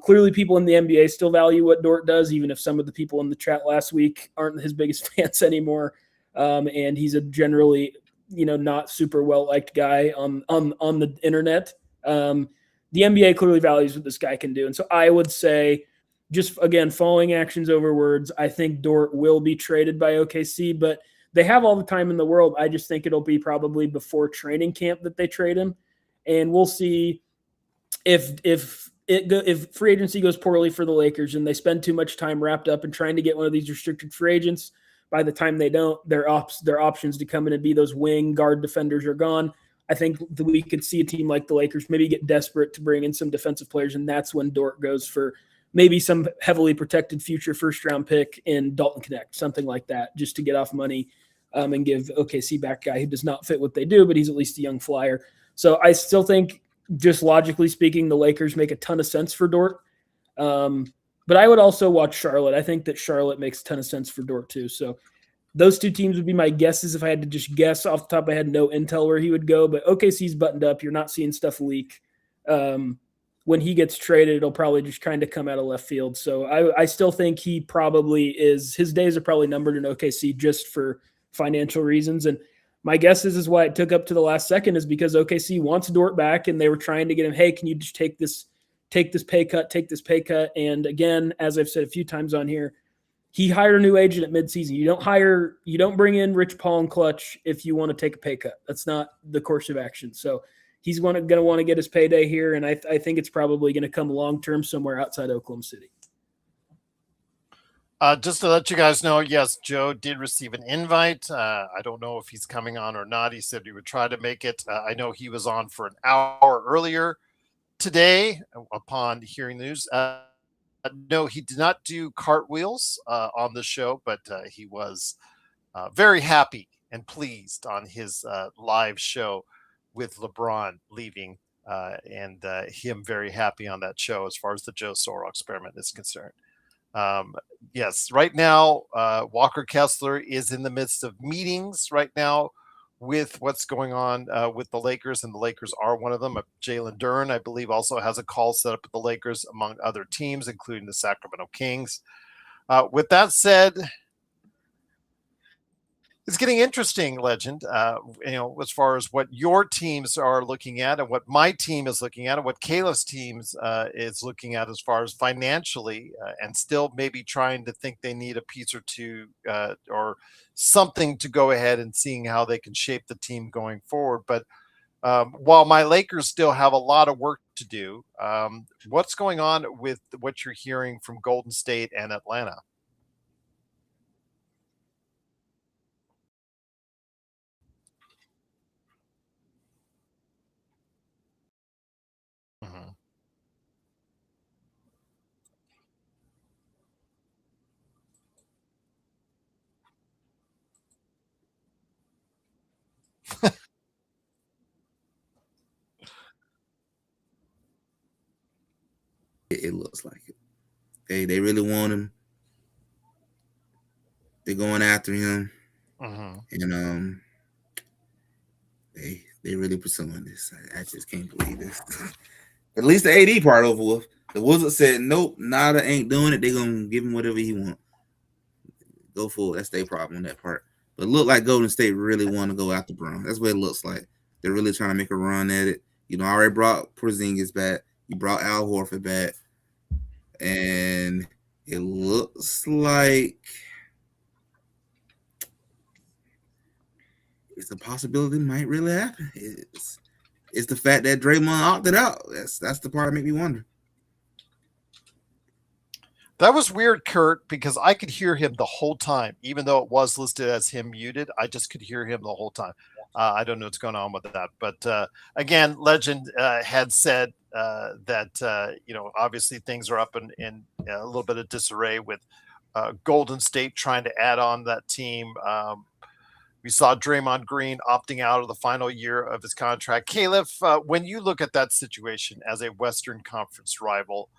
Clearly people in the NBA still value what Dort does, even if some of the people in the chat last week aren't his biggest fans anymore. And he's a generally, not super well-liked guy on the internet. The NBA clearly values what this guy can do. And so I would say, just again, following actions over words, I think Dort will be traded by OKC, but they have all the time in the world. I just think it'll be probably before training camp that they trade him. And we'll see if free agency goes poorly for the Lakers and they spend too much time wrapped up in trying to get one of these restricted free agents. By the time they don't, their options to come in and be those wing guard defenders are gone. I think that we could see a team like the Lakers maybe get desperate to bring in some defensive players, and that's when Dort goes for maybe some heavily protected future first-round pick in Dalton Connect, something like that, just to get off money and give OKC back a guy who does not fit what they do, but he's at least a young flyer. So I still think, just logically speaking, the Lakers make a ton of sense for Dort. But I would also watch Charlotte. I think that Charlotte makes a ton of sense for Dort too. So those two teams would be my guesses if I had to just guess off the top of my head. No intel where he would go, but OKC's buttoned up. You're not seeing stuff leak. When he gets traded, it'll probably just kind of come out of left field. So I still think he probably is – his days are probably numbered in OKC just for financial reasons. And my guess is why it took up to the last second is because OKC wants Dort back, and they were trying to get him, hey, can you just take this pay cut? And again, as I've said a few times on here, he hired a new agent at midseason. You don't bring in Rich Paul and Clutch if you want to take a pay cut. That's not the course of action. So he's going to want to get his payday here, and I think it's probably going to come long-term somewhere outside Oklahoma City. Just to let you guys know, yes, Joe did receive an invite. I don't know if he's coming on or not. He said he would try to make it. I know he was on for an hour earlier today upon hearing the news. No, he did not do cartwheels on the show, but he was very happy and pleased on his live show with LeBron leaving and him very happy on that show as far as the Joe Sorrell experiment is concerned. Yes, right now, Walker Kessler is in the midst of meetings right now with what's going on with the Lakers, and the Lakers are one of them. Jalen Duren, I believe, also has a call set up with the Lakers, among other teams, including the Sacramento Kings. With that said, it's getting interesting, Legend, as far as what your teams are looking at and what my team is looking at and what Caleb's teams is looking at as far as financially and still maybe trying to think they need a piece or two or something to go ahead and seeing how they can shape the team going forward. But While my Lakers still have a lot of work to do, what's going on with what you're hearing from Golden State and Atlanta? Mhm. It looks like it. They really want him. They're going after him, Mhm. and they really pursuing this. I just can't believe this. At least the AD part over with. The Wizards said nope, Nada ain't doing it. They gonna give him whatever he want. Go for it. That's their problem on that part. But it look like Golden State really want to go after Brown. That's what it looks like. They're really trying to make a run at it. You know, I already brought Porzingis back. You brought Al Horford back, and it looks like it's a possibility might really happen. It's the fact that Draymond opted out. That's the part that make me wonder. That was weird, Kurt, because I could hear him the whole time, even though it was listed as him muted. I just could hear him the whole time. I don't know what's going on with that, but again, Legend had said that obviously things are up in a little bit of disarray with Golden State trying to add on that team. We saw Draymond Green opting out of the final year of his contract. Caleb, when you look at that situation as a Western Conference rival,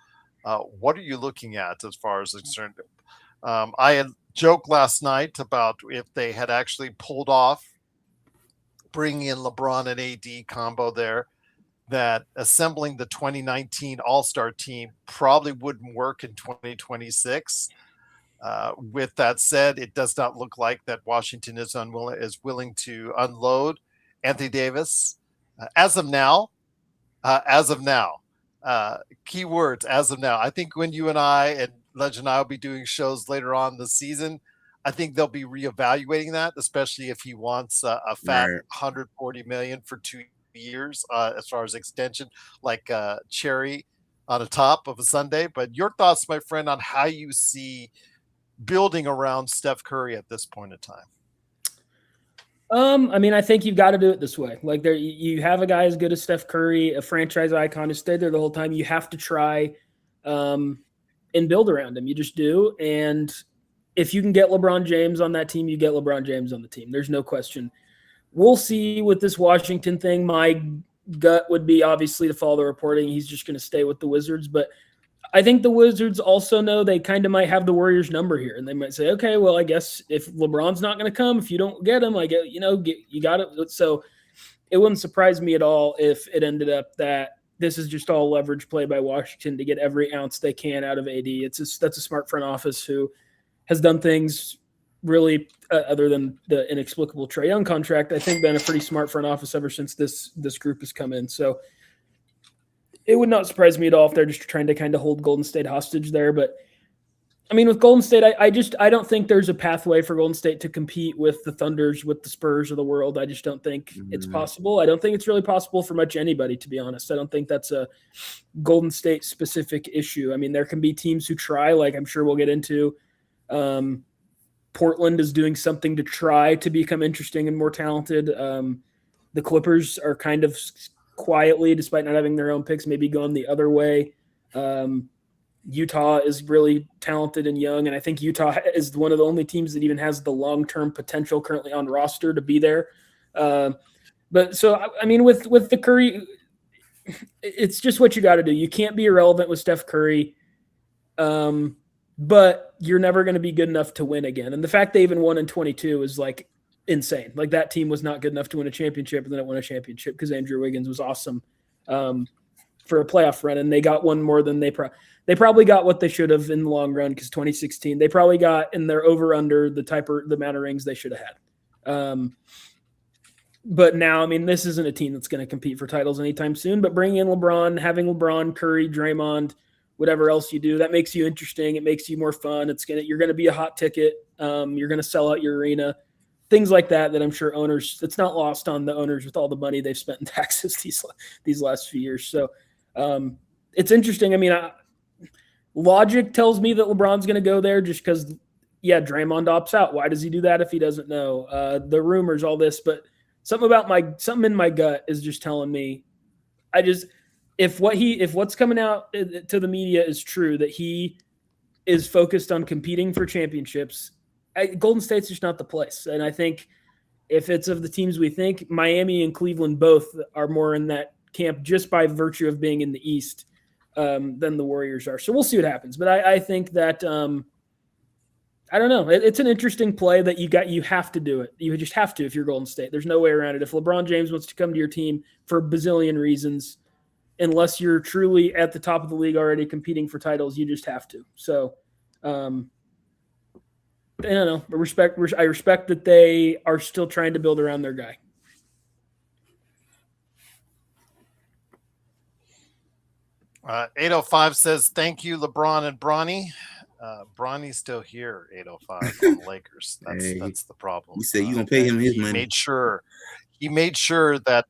what are you looking at as far as concerned? I had joked last night about if they had actually pulled off bringing in LeBron and AD combo there, that assembling the 2019 All-Star team probably wouldn't work in 2026. With that said, it does not look like that Washington is willing to unload Anthony Davis as of now. Keywords as of now. I think when you and I and Legend and I will be doing shows later on this season, I think they'll be reevaluating that, especially if he wants a fat Right. 140 million for 2 years as far as extension, like cherry on the top of a Sunday. But your thoughts, my friend, on how you see building around Steph Curry at this point in time? I mean, I think you've got to do it this way. Like you have a guy as good as Steph Curry, a franchise icon who stayed there the whole time. You have to try and build around him. You just do. And if you can get LeBron James on that team, you get LeBron James on the team. There's no question. We'll see with this Washington thing. My gut would be obviously to follow the reporting. He's just going to stay with the Wizards. But I think the Wizards also know they kind of might have the Warriors number here, and they might say, okay, well, I guess if LeBron's not going to come, if you don't get him, you got it. So it wouldn't surprise me at all if it ended up that this is just all leverage play by Washington to get every ounce they can out of AD. That's a smart front office who has done things really other than the inexplicable Trae Young contract. I think been a pretty smart front office ever since this group has come in. So it would not surprise me at all if they're just trying to kind of hold Golden State hostage there. But I mean, with Golden State, I don't think there's a pathway for Golden State to compete with the Thunders, with the Spurs of the world. I just don't think it's possible. I don't think it's really possible for much anybody, to be honest. I don't think that's a Golden State specific issue. I mean, there can be teams who try, like I'm sure we'll get into. Portland is doing something to try to become interesting and more talented. The Clippers are kind of quietly, despite not having their own picks, maybe going the other way. Utah is really talented and young, and I think Utah is one of the only teams that even has the long-term potential currently on roster to be there. But so, I mean, with the Curry, it's just what you got to do. You can't be irrelevant with Steph Curry, but you're never going to be good enough to win again. And the fact they even won in 22 is like insane. Like that team was not good enough to win a championship, and then it won a championship because Andrew Wiggins was awesome for a playoff run, and they got one more than they probably got what they should have in the long run, because 2016 they probably got in their over under the amount of rings they should have had. But now, I mean, this isn't a team that's going to compete for titles anytime soon. But bringing in LeBron, having LeBron, Curry, Draymond, whatever else you do, that makes you interesting. It makes you more fun. You're going to be a hot ticket. You're going to sell out your arena. things like that I'm sure owners, it's not lost on the owners with all the money they've spent in taxes these last few years. So it's interesting. I mean, logic tells me that LeBron's going to go there just because, Draymond opts out. Why does he do that if he doesn't know? The rumors, all this, but something in my gut is just telling me, if what's coming out to the media is true, that he is focused on competing for championships, Golden State's just not the place. And I think if it's of the teams we think, Miami and Cleveland both are more in that camp just by virtue of being in the East than the Warriors are. So we'll see what happens. But I think that I don't know. It's an interesting play that you have to do it. You just have to if you're Golden State. There's no way around it. If LeBron James wants to come to your team for a bazillion reasons, unless you're truly at the top of the league already competing for titles, you just have to. So I don't know. I respect that they are still trying to build around their guy. Uh, 805 says, thank you, LeBron and Bronny. Bronny's still here, 805 on the Lakers. That's the problem. You said you're going to pay him his money. He made sure that,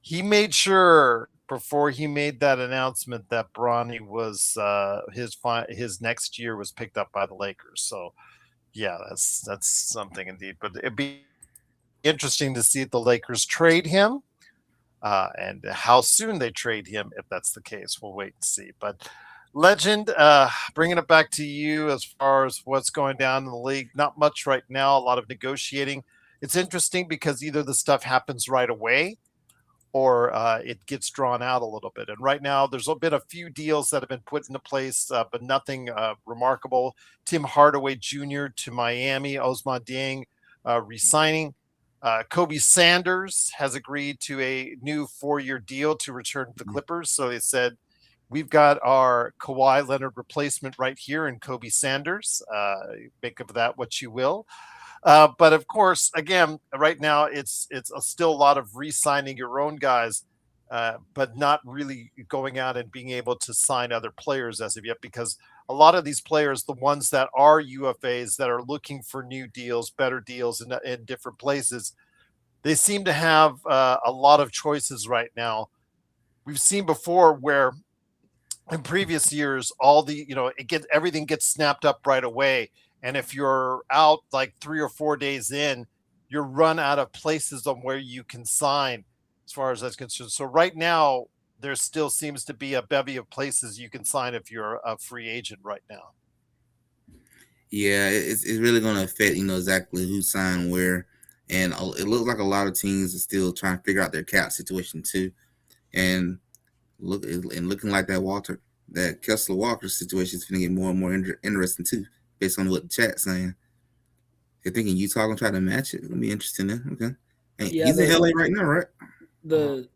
he made sure before he made that announcement that Bronny was his next year was picked up by the Lakers. So, that's something indeed. But it'd be interesting to see if the Lakers trade him. And how soon they trade him, if that's the case. We'll wait and see. But Legend, bringing it back to you as far as what's going down in the league. Not much right now, a lot of negotiating. It's interesting because either the stuff happens right away or it gets drawn out a little bit. And right now there's been a few deals that have been put into place, but nothing remarkable. Tim Hardaway Jr. to Miami, Osman Dieng re-signing. Kobe Sanders has agreed to a new 4-year deal to return to the Clippers. So they said, we've got our Kawhi Leonard replacement right here in Kobe Sanders. Make of that what you will. But of course, again, right now it's still a lot of re-signing your own guys, but not really going out and being able to sign other players as of yet, because a lot of these players, the ones that are UFAs that are looking for new deals, better deals in different places, they seem to have a lot of choices right now. We've seen before where in previous years, everything gets snapped up right away. And if you're out like 3 or 4 days in, you're run out of places on where you can sign as far as that's concerned. So right now, there still seems to be a bevy of places you can sign if you're a free agent right now. Yeah, it's really going to affect, exactly who signed where. And it looks like a lot of teams are still trying to figure out their cap situation too. And looking like that Kessler Walker situation is going to get more and more interesting too, based on what the chat's saying. They're thinking Utah going to try to match it. It's going to be interesting then. Okay. And he's in LA right now, right?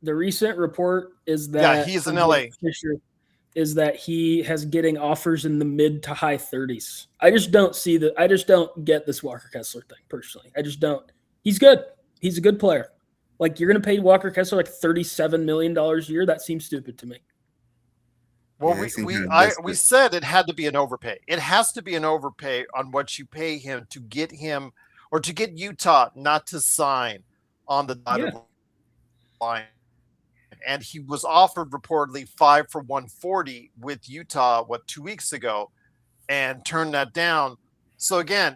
The recent report is that he's in LA. Is that he has getting offers in the mid to high 30s. I just don't see that. I just don't get this Walker Kessler thing personally. I just don't. He's good. He's a good player. Like, you're going to pay Walker Kessler like $37 million a year. That seems stupid to me. Well, we said it had to be an overpay. It has to be an overpay on what you pay him to get him, or to get Utah not to sign on the dotted line. And he was offered reportedly 5 for $140 with Utah, 2 weeks ago, and turned that down. So again,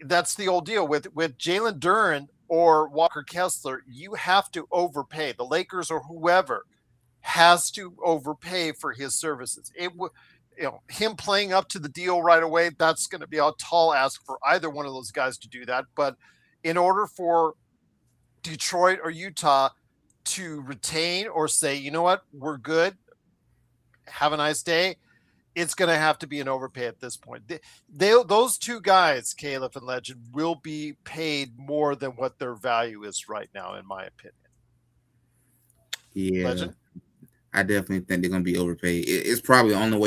that's the old deal with Jalen Duren or Walker Kessler. You have to overpay. The Lakers or whoever has to overpay for his services. Him playing up to the deal right away, that's going to be a tall ask for either one of those guys to do that. But in order for Detroit or Utah to retain or say, you know what, we're good, have a nice day, it's going to have to be an overpay at this point. Those two guys, Caleb and Legend, will be paid more than what their value is right now, in my opinion. Yeah, Legend? I definitely think they're going to be overpaid. It's probably the only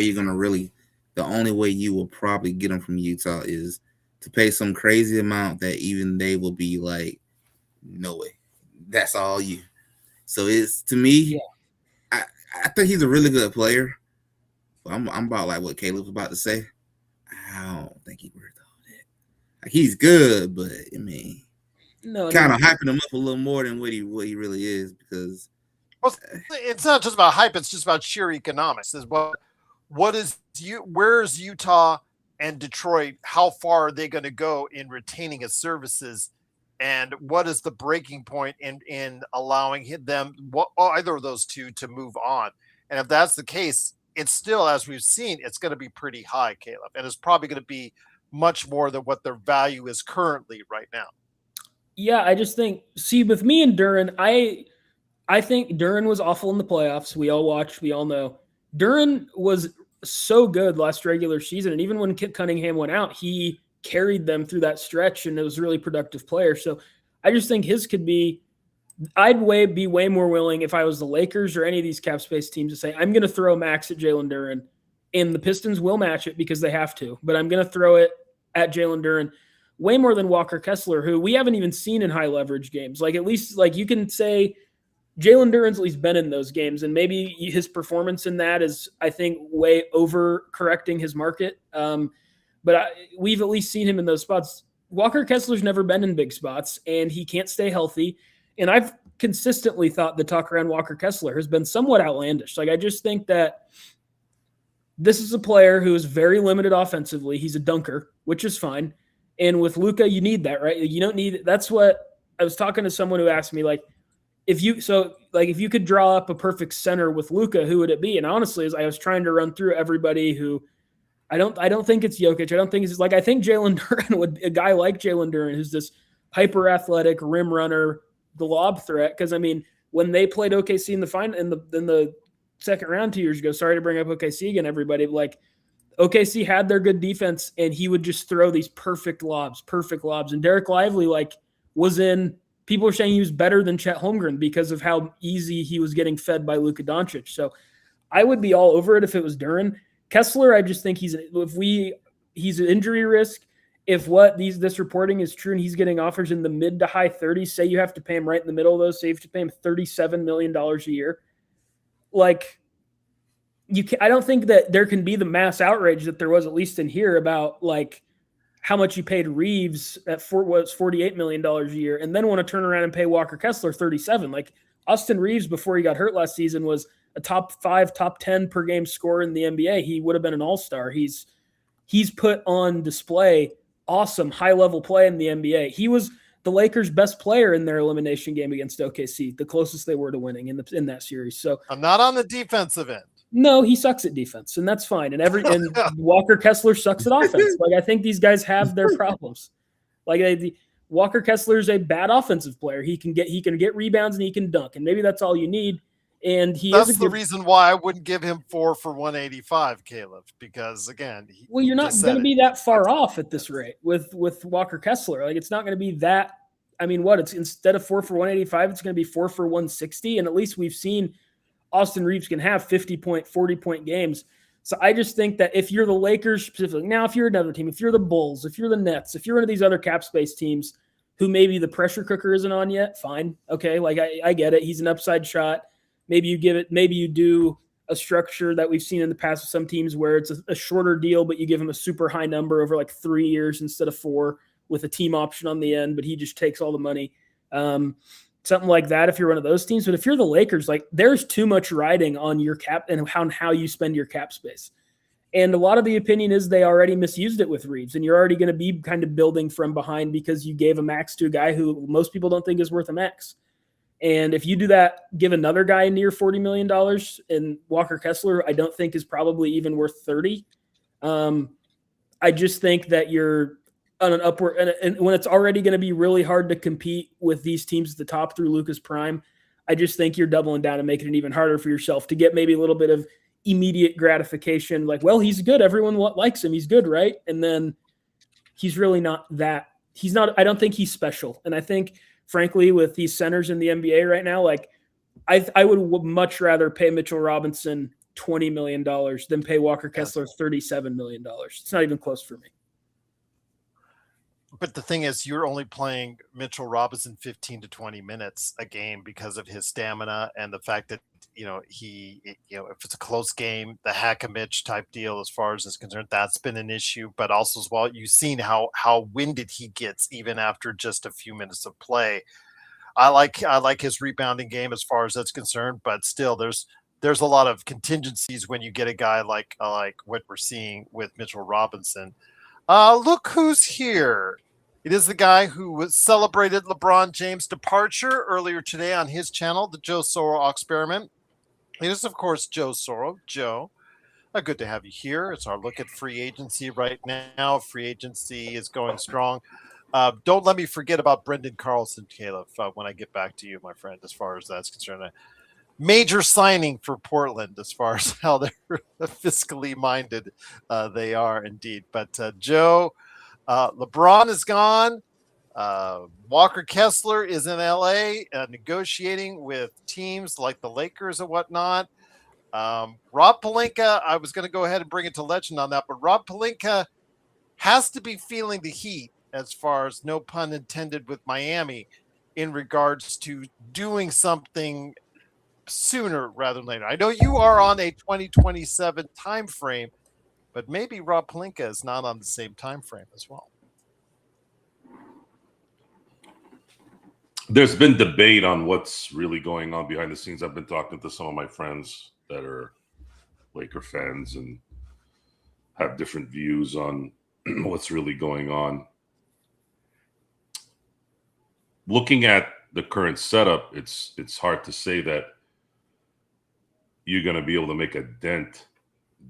way you will probably get them from Utah is to pay some crazy amount that even they will be like, no way, that's all you. So it's, to me, I think he's a really good player. But I'm about like what Caleb was about to say. I don't think he's worth all that. Like, he's good, but I mean, No, kind of hyping him up a little more than what he really is, because Well, it's not just about hype; it's just about sheer economics. Is where's Utah and Detroit? How far are they going to go in retaining his services? And what is the breaking point in allowing them, either of those two, to move on? And if that's the case, it's still, as we've seen, it's going to be pretty high, Caleb, and it's probably going to be much more than what their value is currently right now. Yeah, I just think, with me and Duren, I think Duren was awful in the playoffs. We all watched, we all know. Duren was so good last regular season, and even when Kit Cunningham went out, he carried them through that stretch, and it was a really productive player. So I just think his could be – I'd be way more willing if I was the Lakers or any of these cap space teams to say, I'm going to throw max at Jalen Duren, and the Pistons will match it because they have to, but I'm going to throw it at Jalen Duren way more than Walker Kessler, who we haven't even seen in high leverage games. Like, at least, like, you can say Jalen Duren's at least been in those games, and maybe his performance in that is, I think, way over-correcting his market. But we've at least seen him in those spots. Walker Kessler's never been in big spots, and he can't stay healthy. And I've consistently thought the talk around Walker Kessler has been somewhat outlandish. Like, I just think that this is a player who is very limited offensively. He's a dunker, which is fine. And with Luka, you need that, right? You don't need – that's what – I was talking to someone who asked me, like, if you could draw up a perfect center with Luka, who would it be? And honestly, as I was trying to run through everybody who – I don't think it's Jokic. I don't think it's like, I think Jalen Duren a guy like Jalen Duren, who's this hyper athletic rim runner, the lob threat. Because I mean, when they played OKC in the second round 2 years ago, sorry to bring up OKC again, everybody, like OKC had their good defense, and he would just throw these perfect lobs. And Derek Lively people were saying he was better than Chet Holmgren because of how easy he was getting fed by Luka Doncic. So I would be all over it if it was Duren. Kessler, I just think he's an injury risk. If this reporting is true and he's getting offers in the mid to high 30s, say you have to pay him right in the middle of those, say you have to pay him $37 million a year. Like, I don't think that there can be the mass outrage that there was, at least in here, about like how much you paid Reeves at $48 million a year, and then want to turn around and pay Walker Kessler 37. Like, Austin Reeves, before he got hurt last season, was a top 5, top 10 per game scorer in the NBA. He would have been an all-star. He's put on display awesome high-level play in the NBA. He was the Lakers' best player in their elimination game against OKC, the closest they were to winning in that series. So I'm not on the defensive end. No, he sucks at defense, and that's fine. And Walker Kessler sucks at offense. Like, I think these guys have their problems. Like, Walker Kessler is a bad offensive player. He can get rebounds and he can dunk, and maybe that's all you need. And that's the reason why I wouldn't give him 4 for 185, Caleb, because again, you're not going to be that far off at this rate with Walker Kessler. Like, it's not going to be that. I mean, it's instead of 4 for 185, it's going to be 4 for 160. And at least we've seen Austin Reeves can have 50-point, 40-point games. So I just think that if you're the Lakers specifically, now if you're another team, if you're the Bulls, if you're the Nets, if you're one of these other cap space teams who maybe the pressure cooker isn't on yet, fine. Okay, like I get it. He's an upside shot. Maybe you do a structure that we've seen in the past with some teams where it's a shorter deal, but you give him a super high number over like 3 years instead of 4 with a team option on the end, but he just takes all the money. Something like that if you're one of those teams. But if you're the Lakers, like, there's too much riding on your cap and how you spend your cap space. And a lot of the opinion is they already misused it with Reeves, and you're already going to be kind of building from behind because you gave a max to a guy who most people don't think is worth a max. And if you do that, give another guy near $40 million, and Walker Kessler, I don't think is probably even worth 30. I just think that you're on an upward, and when it's already going to be really hard to compete with these teams at the top through Luka's prime, I just think you're doubling down and making it even harder for yourself to get maybe a little bit of immediate gratification. Like, well, he's good. Everyone likes him. He's good, right? And then he's really not that. He's not. I don't think he's special. And I think, frankly, with these centers in the NBA right now, like, I would much rather pay Mitchell Robinson $20 million than pay Walker Kessler $37 million. It's not even close for me. But the thing is, you're only playing Mitchell Robinson 15 to 20 minutes a game because of his stamina and the fact that if it's a close game, the hack a Mitch type deal as far as is concerned, that's been an issue. But also as well, you've seen how winded he gets even after just a few minutes of play. I like his rebounding game as far as that's concerned, but still there's a lot of contingencies when you get a guy like what we're seeing with Mitchell Robinson. Look who's here. It is the guy who celebrated LeBron James' departure earlier today on his channel, the Joe Soro Experiment. It is, of course, Joe Soro. Joe, good to have you here. It's our look at free agency right now. Free agency is going strong. Don't let me forget about Brendan Carlson, Caleb, when I get back to you, my friend, as far as that's concerned. A major signing for Portland as far as how they're fiscally minded they are indeed. But Joe, LeBron is gone. Walker Kessler is in LA negotiating with teams like the Lakers and whatnot. Rob Pelinka, I was going to go ahead and bring it to legend on that, but Rob Pelinka has to be feeling the heat as far as, no pun intended, with Miami in regards to doing something sooner rather than later. I know you are on a 2027 time frame, but maybe Rob Pelinka is not on the same time frame as well. There's been debate on what's really going on behind the scenes. I've been talking to some of my friends that are Laker fans and have different views on what's really going on. Looking at the current setup, it's hard to say that you're going to be able to make a dent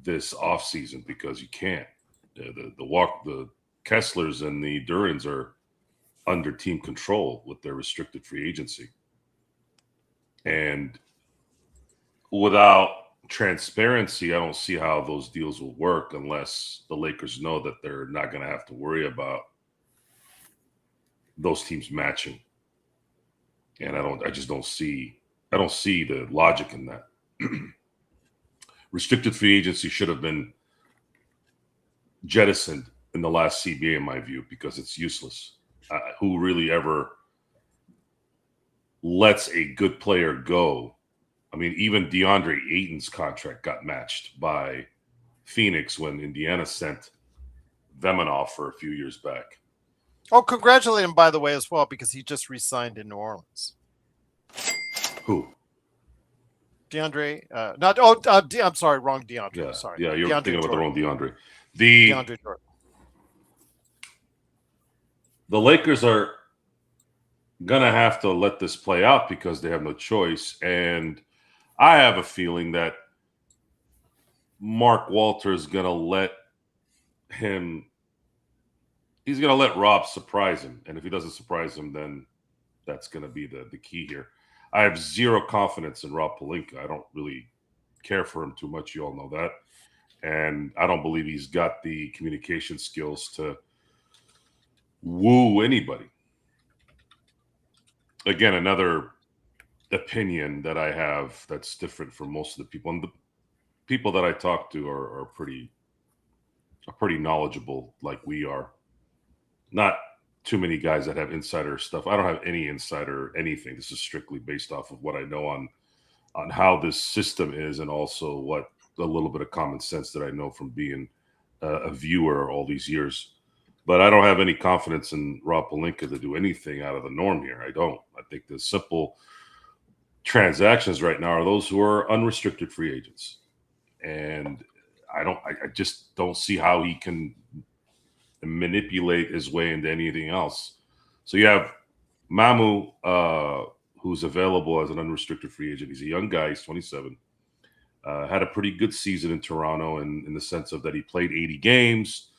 this offseason because you can't. The Kesslers and the Durans are under team control with their restricted free agency. And without transparency, I don't see how those deals will work unless the Lakers know that they're not going to have to worry about those teams matching. And I don't see the logic in that. Restricted free agency should have been jettisoned in the last CBA, in my view, because it's useless. Who really ever lets a good player go? I mean, even DeAndre Ayton's contract got matched by Phoenix when Indiana sent them an offer a few years back. Oh, congratulate him, by the way, as well, because he just re-signed in New Orleans. Who? DeAndre, I'm sorry, wrong DeAndre. Yeah, Sorry. yeah, you're DeAndre thinking about the wrong Jordan. DeAndre. DeAndre Jordan. The Lakers are going to have to let this play out because they have no choice. And I have a feeling that Mark Walter is going to let Rob surprise him. And if he doesn't surprise him, then that's going to be the key here. I have zero confidence in Rob Pelinka. I don't really care for him too much. You all know that. And I don't believe he's got the communication skills to woo anybody. Again, another opinion that I have that's different from most of the people. And the people that I talk to are pretty knowledgeable, like we are. Not too many guys that have insider stuff. I don't have any insider anything. This is strictly based off of what I know on how this system is, and also what a little bit of common sense that I know from being a viewer all these years. But I don't have any confidence in Rob Pelinka to do anything out of the norm here. I don't. I think the simple transactions right now are those who are unrestricted free agents. And I just don't see how he can manipulate his way into anything else. So you have Mamu, who's available as an unrestricted free agent. He's a young guy. He's 27. Had a pretty good season in Toronto in the sense of that he played 80 games.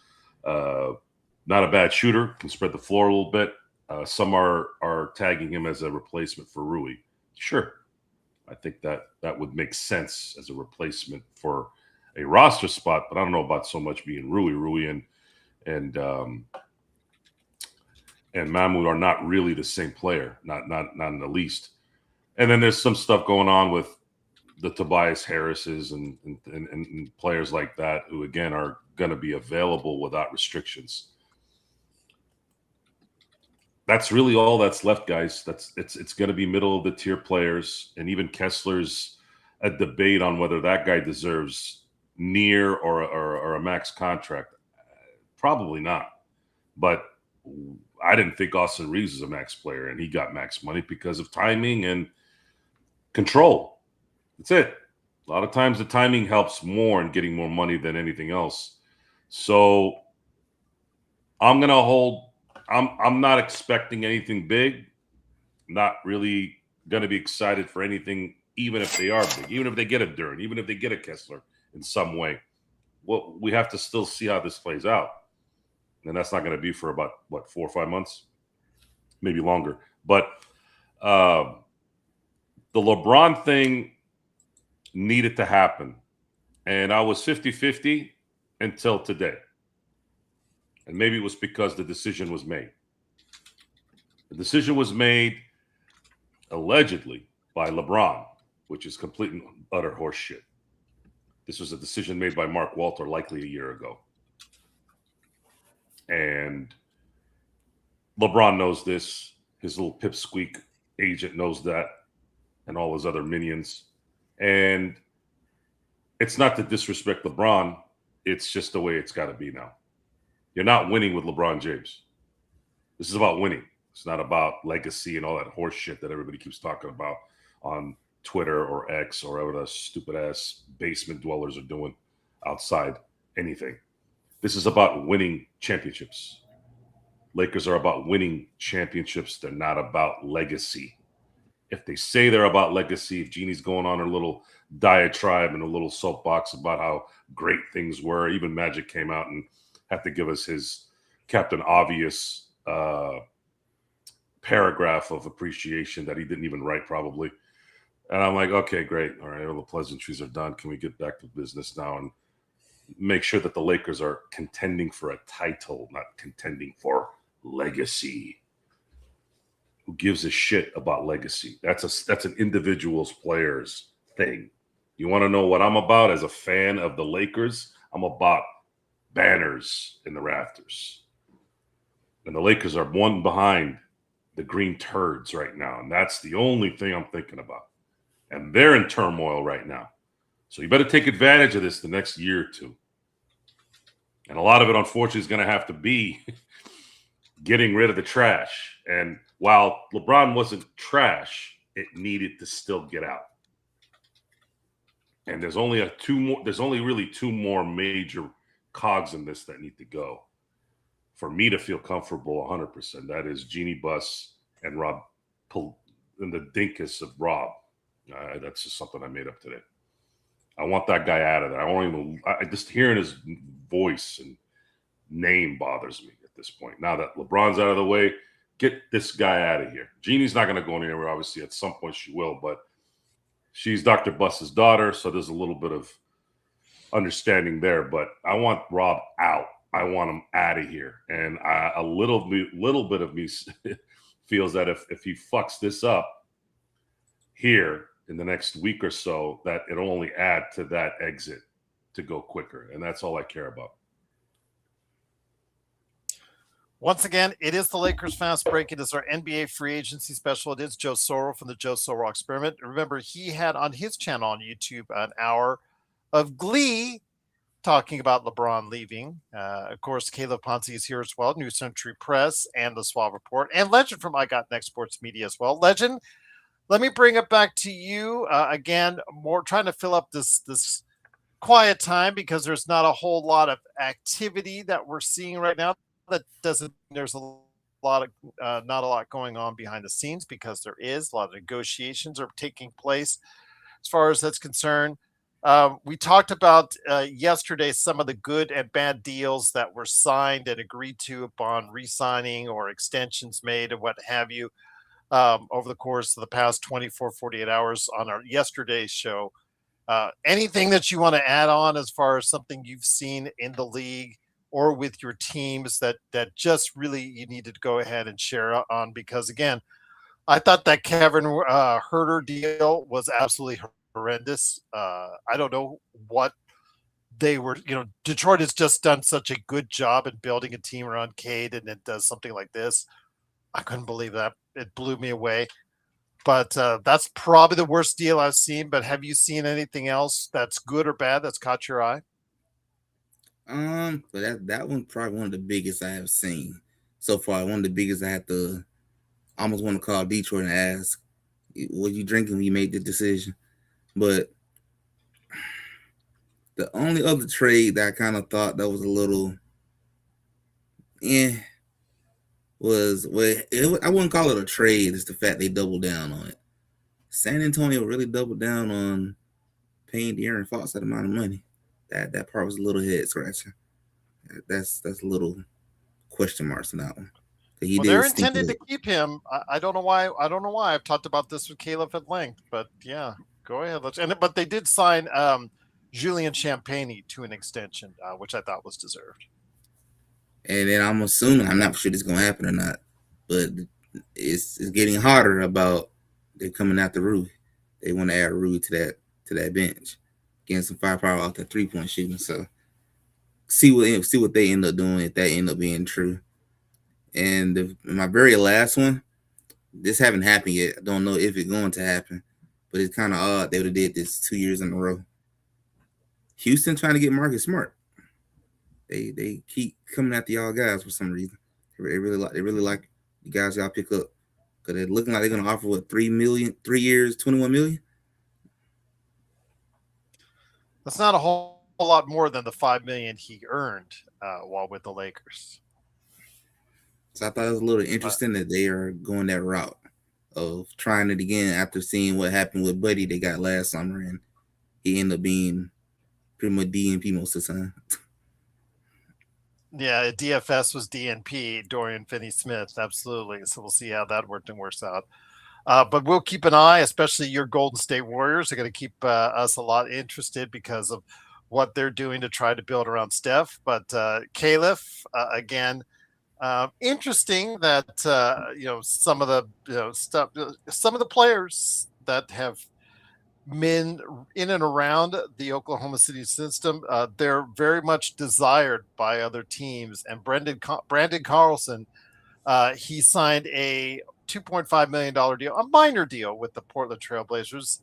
Not a bad shooter, can spread the floor a little bit. Some are tagging him as a replacement for Rui. Sure. I think that would make sense as a replacement for a roster spot, but I don't know about so much being Rui. Rui and Mamu are not really the same player, not in the least. And then there's some stuff going on with the Tobias Harrises and players like that who, again, are going to be available without restrictions. That's really all that's left, guys. It's going to be middle of the tier players, and even Kessler's a debate on whether that guy deserves near or a max contract. Probably not. But I didn't think Austin Reeves was a max player, and he got max money because of timing and control. That's it. A lot of times the timing helps more in getting more money than anything else. So I'm going to hold. I'm not expecting anything big. Not really going to be excited for anything, even if they are big, even if they get a Dern, even if they get a Kessler in some way. Well, we have to still see how this plays out. And that's not going to be for about, 4 or 5 months, maybe longer. But the LeBron thing needed to happen. And I was 50-50 until today. And maybe it was because the decision was made. The decision was made allegedly by LeBron, which is complete and utter horseshit. This was a decision made by Mark Walter likely a year ago. And LeBron knows this. His little pipsqueak agent knows that, and all his other minions. And it's not to disrespect LeBron. It's just the way it's got to be now. You're not winning with LeBron James. This is about winning. It's not about legacy and all that horse shit that everybody keeps talking about on Twitter or X or whatever the stupid ass basement dwellers are doing outside anything. This is about winning championships. Lakers are about winning championships. They're not about legacy. If they say they're about legacy, if Jeannie's going on her little diatribe and a little soapbox about how great things were, even Magic came out and had to give us his Captain Obvious paragraph of appreciation that he didn't even write probably. And I'm like, okay, great. All right, all the pleasantries are done. Can we get back to business now and make sure that the Lakers are contending for a title, not contending for legacy? Who gives a shit about legacy? That's an individual's player's thing. You want to know what I'm about as a fan of the Lakers? I'm about banners in the rafters. And the Lakers are one behind the green turds right now. And that's the only thing I'm thinking about. And they're in turmoil right now. So you better take advantage of this the next year or two. And a lot of it, unfortunately, is going to have to be getting rid of the trash. And while LeBron wasn't trash, it needed to still get out. And there's only really two more major cogs in this that need to go for me to feel comfortable 100%. That is Jeannie Buss and Rob and the dinkus of Rob. That's just something I made up today. I want that guy out of there. I just hearing his voice and name bothers me at this point. Now that LeBron's out of the way, get this guy out of here. Jeannie's not going to go anywhere. Obviously, at some point she will, but she's Dr. Buss's daughter, so there's a little bit of understanding there. But I want Rob out. I want him out of here. And a little bit of me feels that if he fucks this up here in the next week or so, that it'll only add to that exit to go quicker. And that's all I care about. Once again, it is the Lakers Fast Break. It is our NBA free agency special. It is Joe Sorrell from the Joe Sorrell Experiment. Remember, he had on his channel on YouTube an hour of glee talking about LeBron leaving. Of course, Caleb Ponce is here as well, New Century Press and the Suave Report, and Legend from I Got Next Sports Media as well. Legend, let me bring it back to you again. More trying to fill up this quiet time because there's not a whole lot of activity that we're seeing right now. That doesn't. There's a lot of not a lot going on behind the scenes because there is a lot of negotiations are taking place. As far as that's concerned, we talked about yesterday some of the good and bad deals that were signed and agreed to upon re-signing or extensions made and what have you. Over the course of the past 24, 48 hours on our yesterday's show. Anything that you want to add on as far as something you've seen in the league or with your teams that just really you needed to go ahead and share on? Because, again, I thought that Kevin Hoarder deal was absolutely horrendous. I don't know what they were, Detroit has just done such a good job in building a team around Cade, and it does something like this. I couldn't believe that. It blew me away. But that's probably the worst deal I've seen. But have you seen anything else that's good or bad that's caught your eye? But that one probably one of the biggest I have seen so far. One of the biggest I had to almost want to call Detroit and ask, "What you drinking when you made the decision?" But the only other trade that I kind of thought that was a little, was I wouldn't call it a trade. It's the fact they doubled down on it. San Antonio really doubled down on paying De'Aaron Fox that amount of money. That part was a little head scratching. That's a little question marks on that one. They're intended to keep him. I don't know why. I've talked about this with Caleb at length, but yeah, go ahead. But they did sign Julian Champagny to an extension, which I thought was deserved. And then I'm assuming, I'm not sure this is gonna happen or not, but it's getting harder about they're coming after Rui. They want to add Rui to that bench, getting some firepower off the 3-point shooting. So see what they end up doing if that end up being true. And my very last one, this haven't happened yet. I don't know if it's going to happen, but it's kind of odd they would have did this 2 years in a row. Houston trying to get Marcus Smart. They keep coming after y'all guys for some reason. They really like the guys y'all pick up, because they're looking like they're gonna offer what, $3 million, 3 years, $21 million. That's not a whole lot more than the $5 million he earned while with the Lakers. So I thought it was a little interesting that they are going that route of trying it again after seeing what happened with Buddy they got last summer, and he ended up being pretty much DNP most of the time. Yeah, DFS was DNP, Dorian Finney-Smith, absolutely. So we'll see how that works out. But we'll keep an eye, especially your Golden State Warriors are going to keep us a lot interested because of what they're doing to try to build around Steph. But Caleb, again, interesting that some of the players that have been in and around the Oklahoma City system, they're very much desired by other teams. And Brandon Carlson, he signed a $2.5 million deal, a minor deal with the Portland Trail Blazers,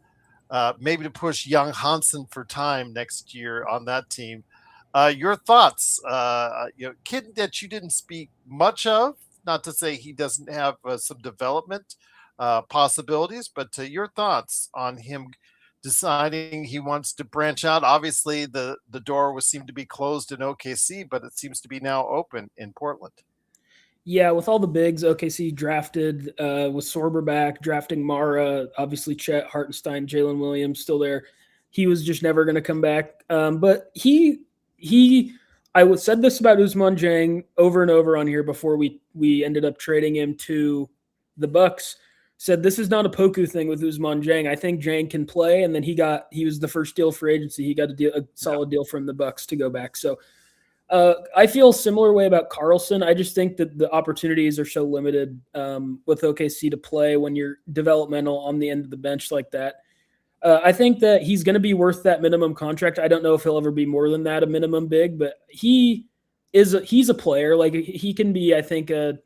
maybe to push young Hansen for time next year on that team. Your thoughts, kid that you didn't speak much of, not to say he doesn't have some development possibilities, but your thoughts on him deciding he wants to branch out. Obviously, the door seemed to be closed in OKC, but it seems to be now open in Portland. Yeah, with all the bigs, OKC drafted with Sorber back, drafting Mara, obviously Chet, Hartenstein, Jalen Williams still there. He was just never going to come back. But I said this about Ousmane Dieng over and over on here before we ended up trading him to the Bucks. Said this is not a Poku thing with Ousmane Dieng. I think Dieng can play, and then he was the first deal for agency. He got a solid deal from the Bucks to go back. So I feel a similar way about Carlson. I just think that the opportunities are so limited with OKC to play when you're developmental on the end of the bench like that. I think that he's going to be worth that minimum contract. I don't know if he'll ever be more than that, a minimum big, but he's a player. Like, he can be, I think, a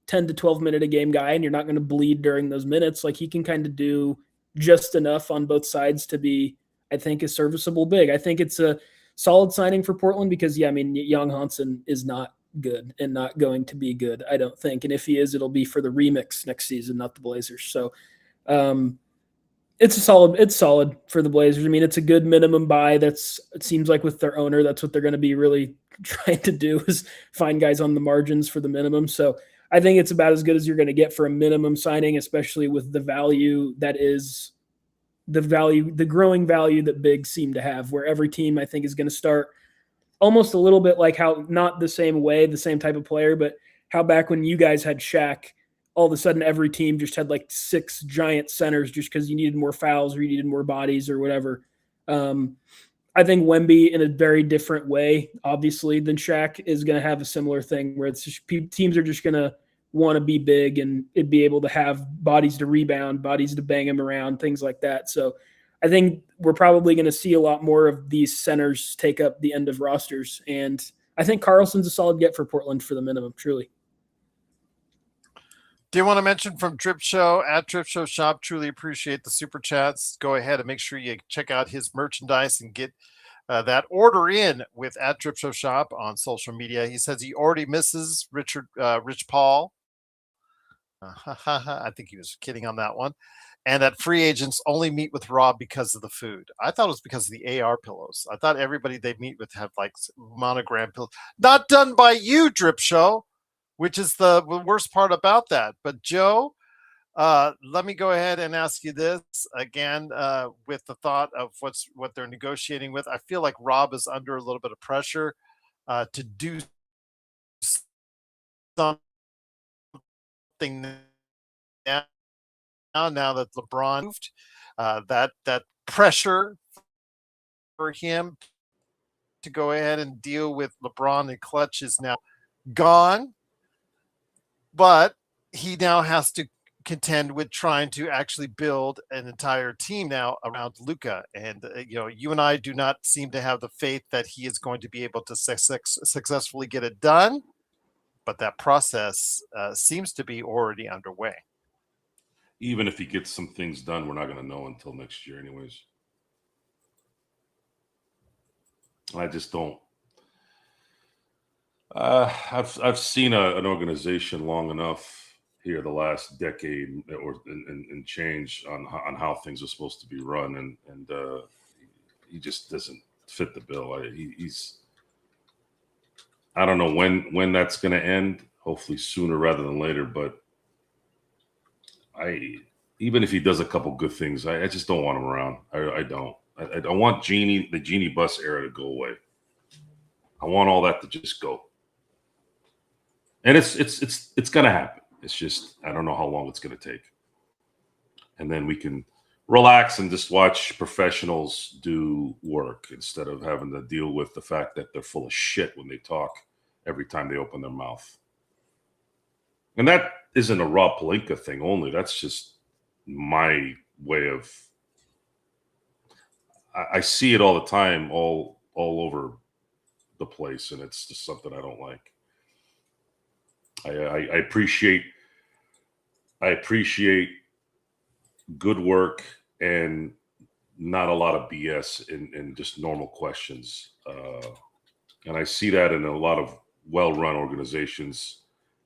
10 to 12 minute a game guy, and you're not going to bleed during those minutes. Like, he can kind of do just enough on both sides to be, I think, a serviceable big. I think it's a solid signing for Portland because, young Hansen is not good and not going to be good, I don't think. And if he is, it'll be for the remix next season, not the Blazers. So it's solid for the Blazers. I mean, it's a good minimum buy. It seems like with their owner, that's what they're going to be really trying to do, is find guys on the margins for the minimum. So I think it's about as good as you're going to get for a minimum signing, especially with the value that is the growing value that bigs seem to have, where every team, I think, is going to start almost a little bit like how, not the same way, the same type of player, but how back when you guys had Shaq, all of a sudden every team just had like 6 giant centers just because you needed more fouls or you needed more bodies or whatever. I think Wemby, in a very different way, obviously, than Shaq, is going to have a similar thing where it's just, teams are just going to want to be big and be able to have bodies to rebound, bodies to bang them around, things like that. So I think we're probably going to see a lot more of these centers take up the end of rosters. And I think Carlson's a solid get for Portland for the minimum, truly. Do want to mention from Drip Show at Drip Show Shop? Truly appreciate the super chats. Go ahead and make sure you check out his merchandise and get that order in with at Drip Show Shop on social media. He says he already misses Rich Paul. I think he was kidding on that one. And that free agents only meet with Rob because of the food. I thought it was because of the AR pillows. I thought everybody they meet with have like monogram pillows. Not done by you, Drip Show, which is the worst part about that. But Joe, let me go ahead and ask you this again, with the thought of what they're negotiating with. I feel like Rob is under a little bit of pressure to do something now that LeBron moved. That pressure for him to go ahead and deal with LeBron and Clutch is now gone, but he now has to contend with trying to actually build an entire team now around Luka. And you and I do not seem to have the faith that he is going to be able to successfully get it done, but that process seems to be already underway. Even if he gets some things done, we're not going to know until next year anyways. I just don't. I've seen an organization long enough here the last decade or and change on how things are supposed to be run, and he just doesn't fit the bill. He's I don't know when that's going to end. Hopefully sooner rather than later, but even if he does a couple good things, I just don't want him around. I don't. I want the Genie Bus era to go away. I want all that to just go. And it's gonna happen. It's just I don't know how long it's gonna take. And then we can relax and just watch professionals do work instead of having to deal with the fact that they're full of shit when they talk every time they open their mouth. And that isn't a Rob Pelinka thing only. That's just my way of. I see it all the time, all over the place, and it's just something I don't like. I appreciate good work and not a lot of BS in just normal questions, and I see that in a lot of well-run organizations.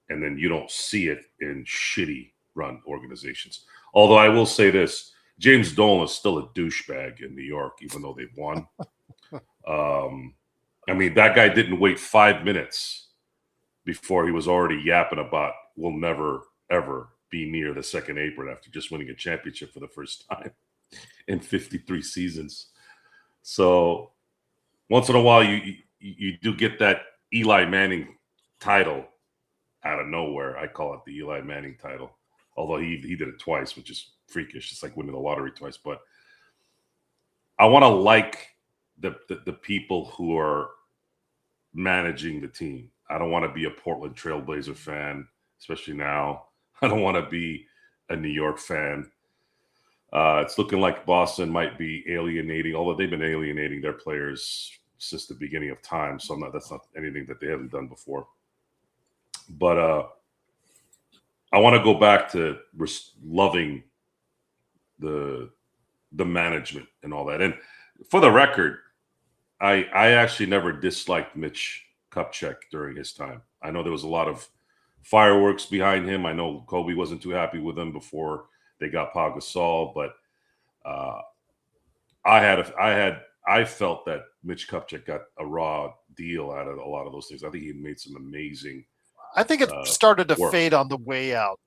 And then you don't see it in shitty run organizations. Although I will say this, James Dolan is still a douchebag in New York, even though they've won. I mean, that guy didn't wait 5 minutes before he was already yapping about we'll never, ever be near the second apron after just winning a championship for the first time in 53 seasons. So once in a while, you do get that Eli Manning title out of nowhere. I call it the Eli Manning title, although he did it twice, which is freakish. It's like winning the lottery twice. But I want to like the people who are managing the team. I don't want to be a Portland Trailblazer fan, especially now. I don't want to be a New York fan. It's looking like Boston might be alienating, although they've been alienating their players since the beginning of time. So that's not anything that they haven't done before. But I want to go back to loving the management and all that. And for the record, I actually never disliked Mitch Kupchak during his time. I know there was a lot of fireworks behind him. I know Kobe wasn't too happy with him before they got Pau Gasol, but I felt that Mitch Kupchak got a raw deal out of a lot of those things. I think he made some amazing. I think it started to fade on the way out.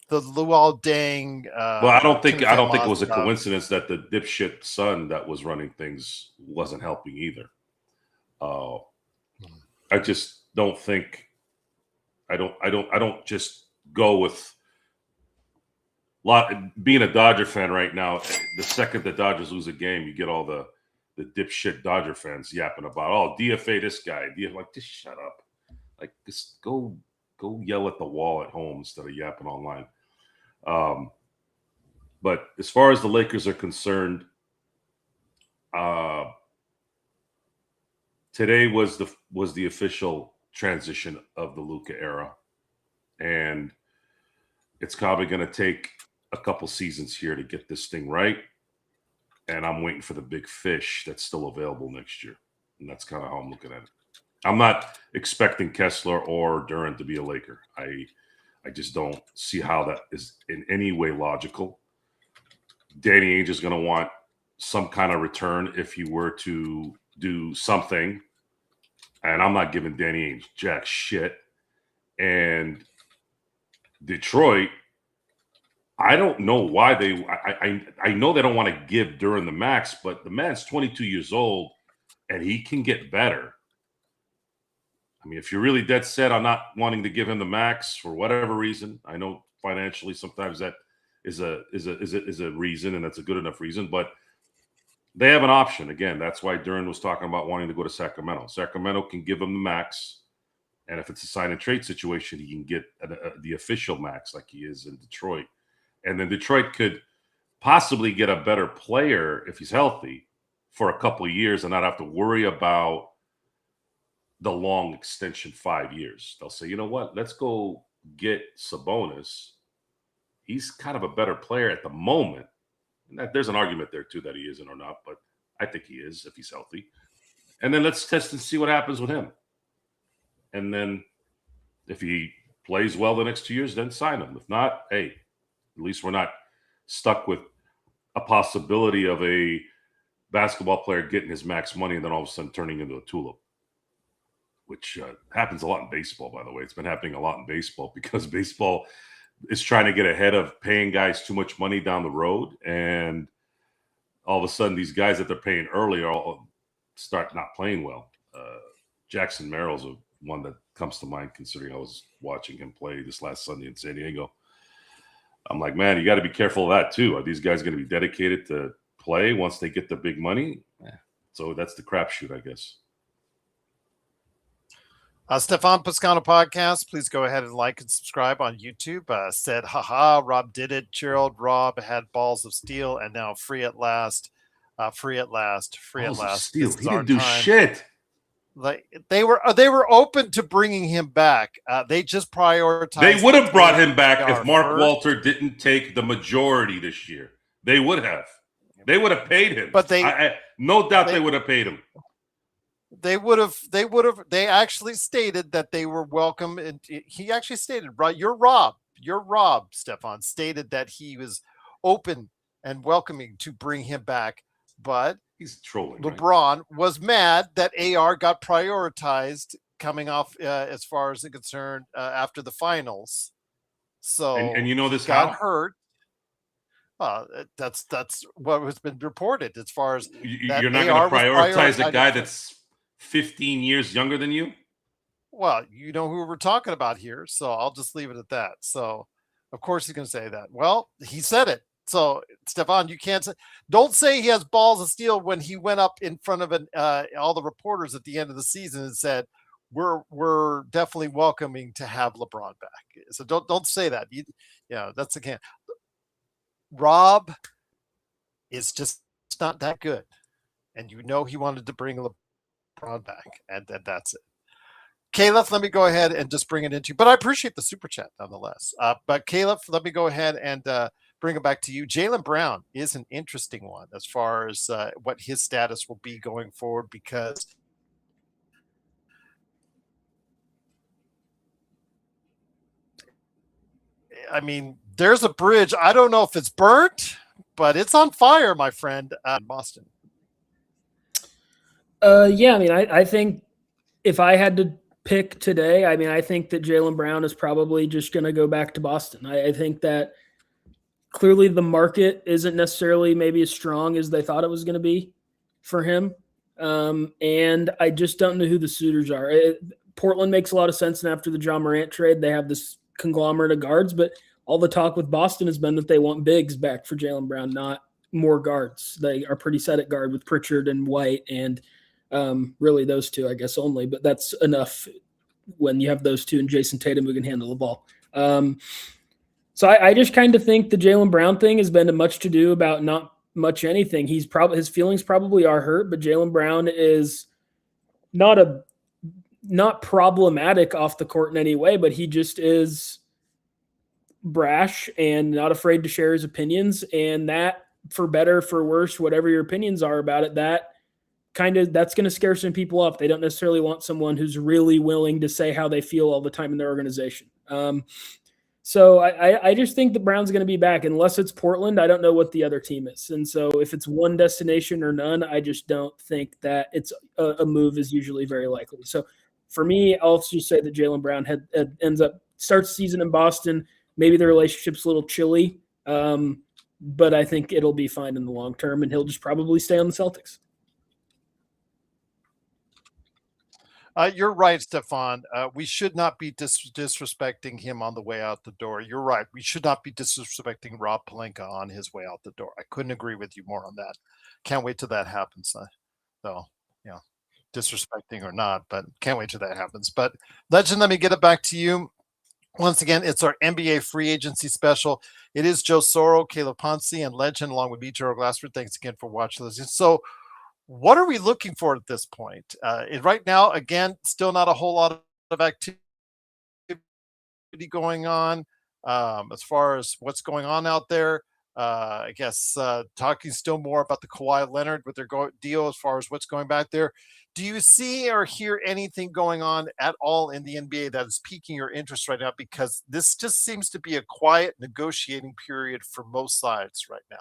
The Luol Deng. Well, I don't think it was a coincidence that the dipshit son that was running things wasn't helping either. I just don't think. I don't just go with. Being a Dodger fan right now, the second the Dodgers lose a game, you get all the dipshit Dodger fans yapping about, oh, DFA this guy. Like, just shut up. Like, just go yell at the wall at home instead of yapping online. But as far as the Lakers are concerned, today was the official transition of the Luka era, and it's probably going to take a couple seasons here to get this thing right. And I'm waiting for the big fish that's still available next year. And that's kind of how I'm looking at it. I'm not expecting Kessler or Duran to be a Laker. I just don't see how that is in any way logical. Danny Ainge is going to want some kind of return if he were to do something. And I'm not giving Danny Ainge jack shit. And Detroit, I don't know why they I know they don't want to give Duran the max, but the man's 22 years old and he can get better. I mean, if you're really dead set on not wanting to give him the max for whatever reason, I know financially sometimes that is a reason, and that's a good enough reason, but they have an option. Again, that's why Duran was talking about wanting to go to Sacramento. Sacramento can give him the max, and if it's a sign and trade situation, he can get the official max like he is in Detroit. And then Detroit could possibly get a better player if he's healthy for a couple of years and not have to worry about the long extension 5 years. They'll say, you know what, let's go get Sabonis. He's kind of a better player at the moment. And there's an argument there too that he isn't or not, but I think he is if he's healthy. And then let's test and see what happens with him. And then if he plays well the next 2 years, then sign him. If not, hey, at least we're not stuck with a possibility of a basketball player getting his max money and then all of a sudden turning into a tulip, which happens a lot in baseball, by the way. It's been happening a lot in baseball because baseball is trying to get ahead of paying guys too much money down the road. And all of a sudden, these guys that they're paying early all start not playing well. Jackson Merrill's one that comes to mind, considering I was watching him play this last Sunday in San Diego. I'm like, man, you got to be careful of that too. Are these guys going to be dedicated to play once they get the big money? So that's the crapshoot, I guess. Stefan Piscano podcast. Please go ahead and like and subscribe on YouTube. Said, haha, Rob did it. Gerald, Rob had balls of steel and now free at last. Free at last. Free Balls at of last. steel. This He is our didn't do time. shit. Like they were open to bringing him back. They just prioritized. They would have brought him back if our Mark first. Walter didn't take the majority this year. They would have. They would have paid him. But no doubt they would have paid him. They would have. They actually stated that they were welcome, and he actually stated, right? You're Rob, Stefan stated that he was open and welcoming to bring him back, but he's trolling. LeBron was mad that AR got prioritized coming off as far as it concerned after the finals. So and you know this got how? hurt. That's what has been reported as far as you're not going to prioritize a guy that's 15 years younger than you. Well, you know who we're talking about here, so I'll just leave it at that. So, of course, he's going to say that. Well, he said it. So, Stefan, you can't say. Don't say he has balls of steel when he went up in front of all the reporters at the end of the season and said, "We're definitely welcoming to have LeBron back." So don't say that. That's again. Rob is just not that good, and he wanted to bring LeBron back, and that's it. Caleb, let me go ahead and just bring it into you. But I appreciate the super chat nonetheless. But Caleb, let me go ahead and bring it back to you. Jaylen Brown is an interesting one as far as what his status will be going forward, because I mean, there's a bridge. I don't know if it's burnt, but it's on fire, my friend, in Boston. Yeah, I mean, I think if I had to pick today, I mean, I think that Jaylen Brown is probably just going to go back to Boston. I think that clearly the market isn't necessarily maybe as strong as they thought it was going to be for him. And I just don't know who the suitors are. Portland makes a lot of sense. And after the John Morant trade, they have this conglomerate of guards, but all the talk with Boston has been that they want bigs back for Jaylen Brown, not more guards. They are pretty set at guard with Pritchard and White, and really those two, I guess, only, but that's enough when you have those two and Jason Tatum who can handle the ball. So I just kind of think the Jaylen Brown thing has been much to do about not much anything. His feelings probably are hurt, but Jaylen Brown is not problematic off the court in any way, but he just is brash and not afraid to share his opinions. And that, for better, for worse, whatever your opinions are about it, that's going to scare some people off. They don't necessarily want someone who's really willing to say how they feel all the time in their organization. So I just think the Browns are going to be back. Unless it's Portland, I don't know what the other team is. And so if it's one destination or none, I just don't think that it's a move is usually very likely. So for me, I'll just say that Jaylen Brown starts the season in Boston. Maybe the relationship's a little chilly, but I think it'll be fine in the long term, and he'll just probably stay on the Celtics. You're right, Stefan. We should not be disrespecting him on the way out the door. You're right. We should not be disrespecting Rob Pelinka on his way out the door. I couldn't agree with you more on that. Can't wait till that happens. Though, disrespecting or not, but can't wait till that happens. But Legend, let me get it back to you. Once again, it's our NBA free agency special. It is Joe Soro, Caleb Ponce, and Legend, along with me, Gerald Glassford. Thanks again for watching this. So, what are we looking for at this point? Right now, again, still not a whole lot of activity going on as far as what's going on out there. I guess talking still more about the Kawhi Leonard with their deal as far as what's going back there. Do you see or hear anything going on at all in the NBA that is piquing your interest right now? Because this just seems to be a quiet negotiating period for most sides right now.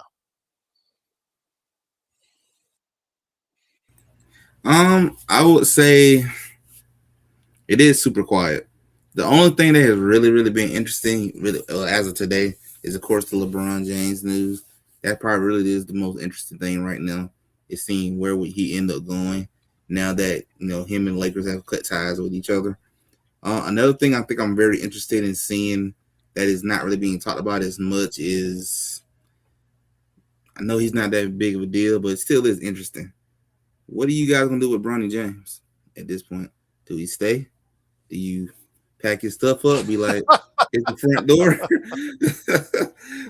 I would say it is super quiet. The only thing that has really, really been interesting, as of today, is of course the LeBron James news. That probably really is the most interesting thing right now. Is seeing where would he end up going now that him and Lakers have cut ties with each other. Another thing I think I'm very interested in seeing that is not really being talked about as much is, I know he's not that big of a deal, but it still is interesting. What are you guys gonna do with Bronny James at this point? Do he stay? Do you pack his stuff up? Be like, it's the front door.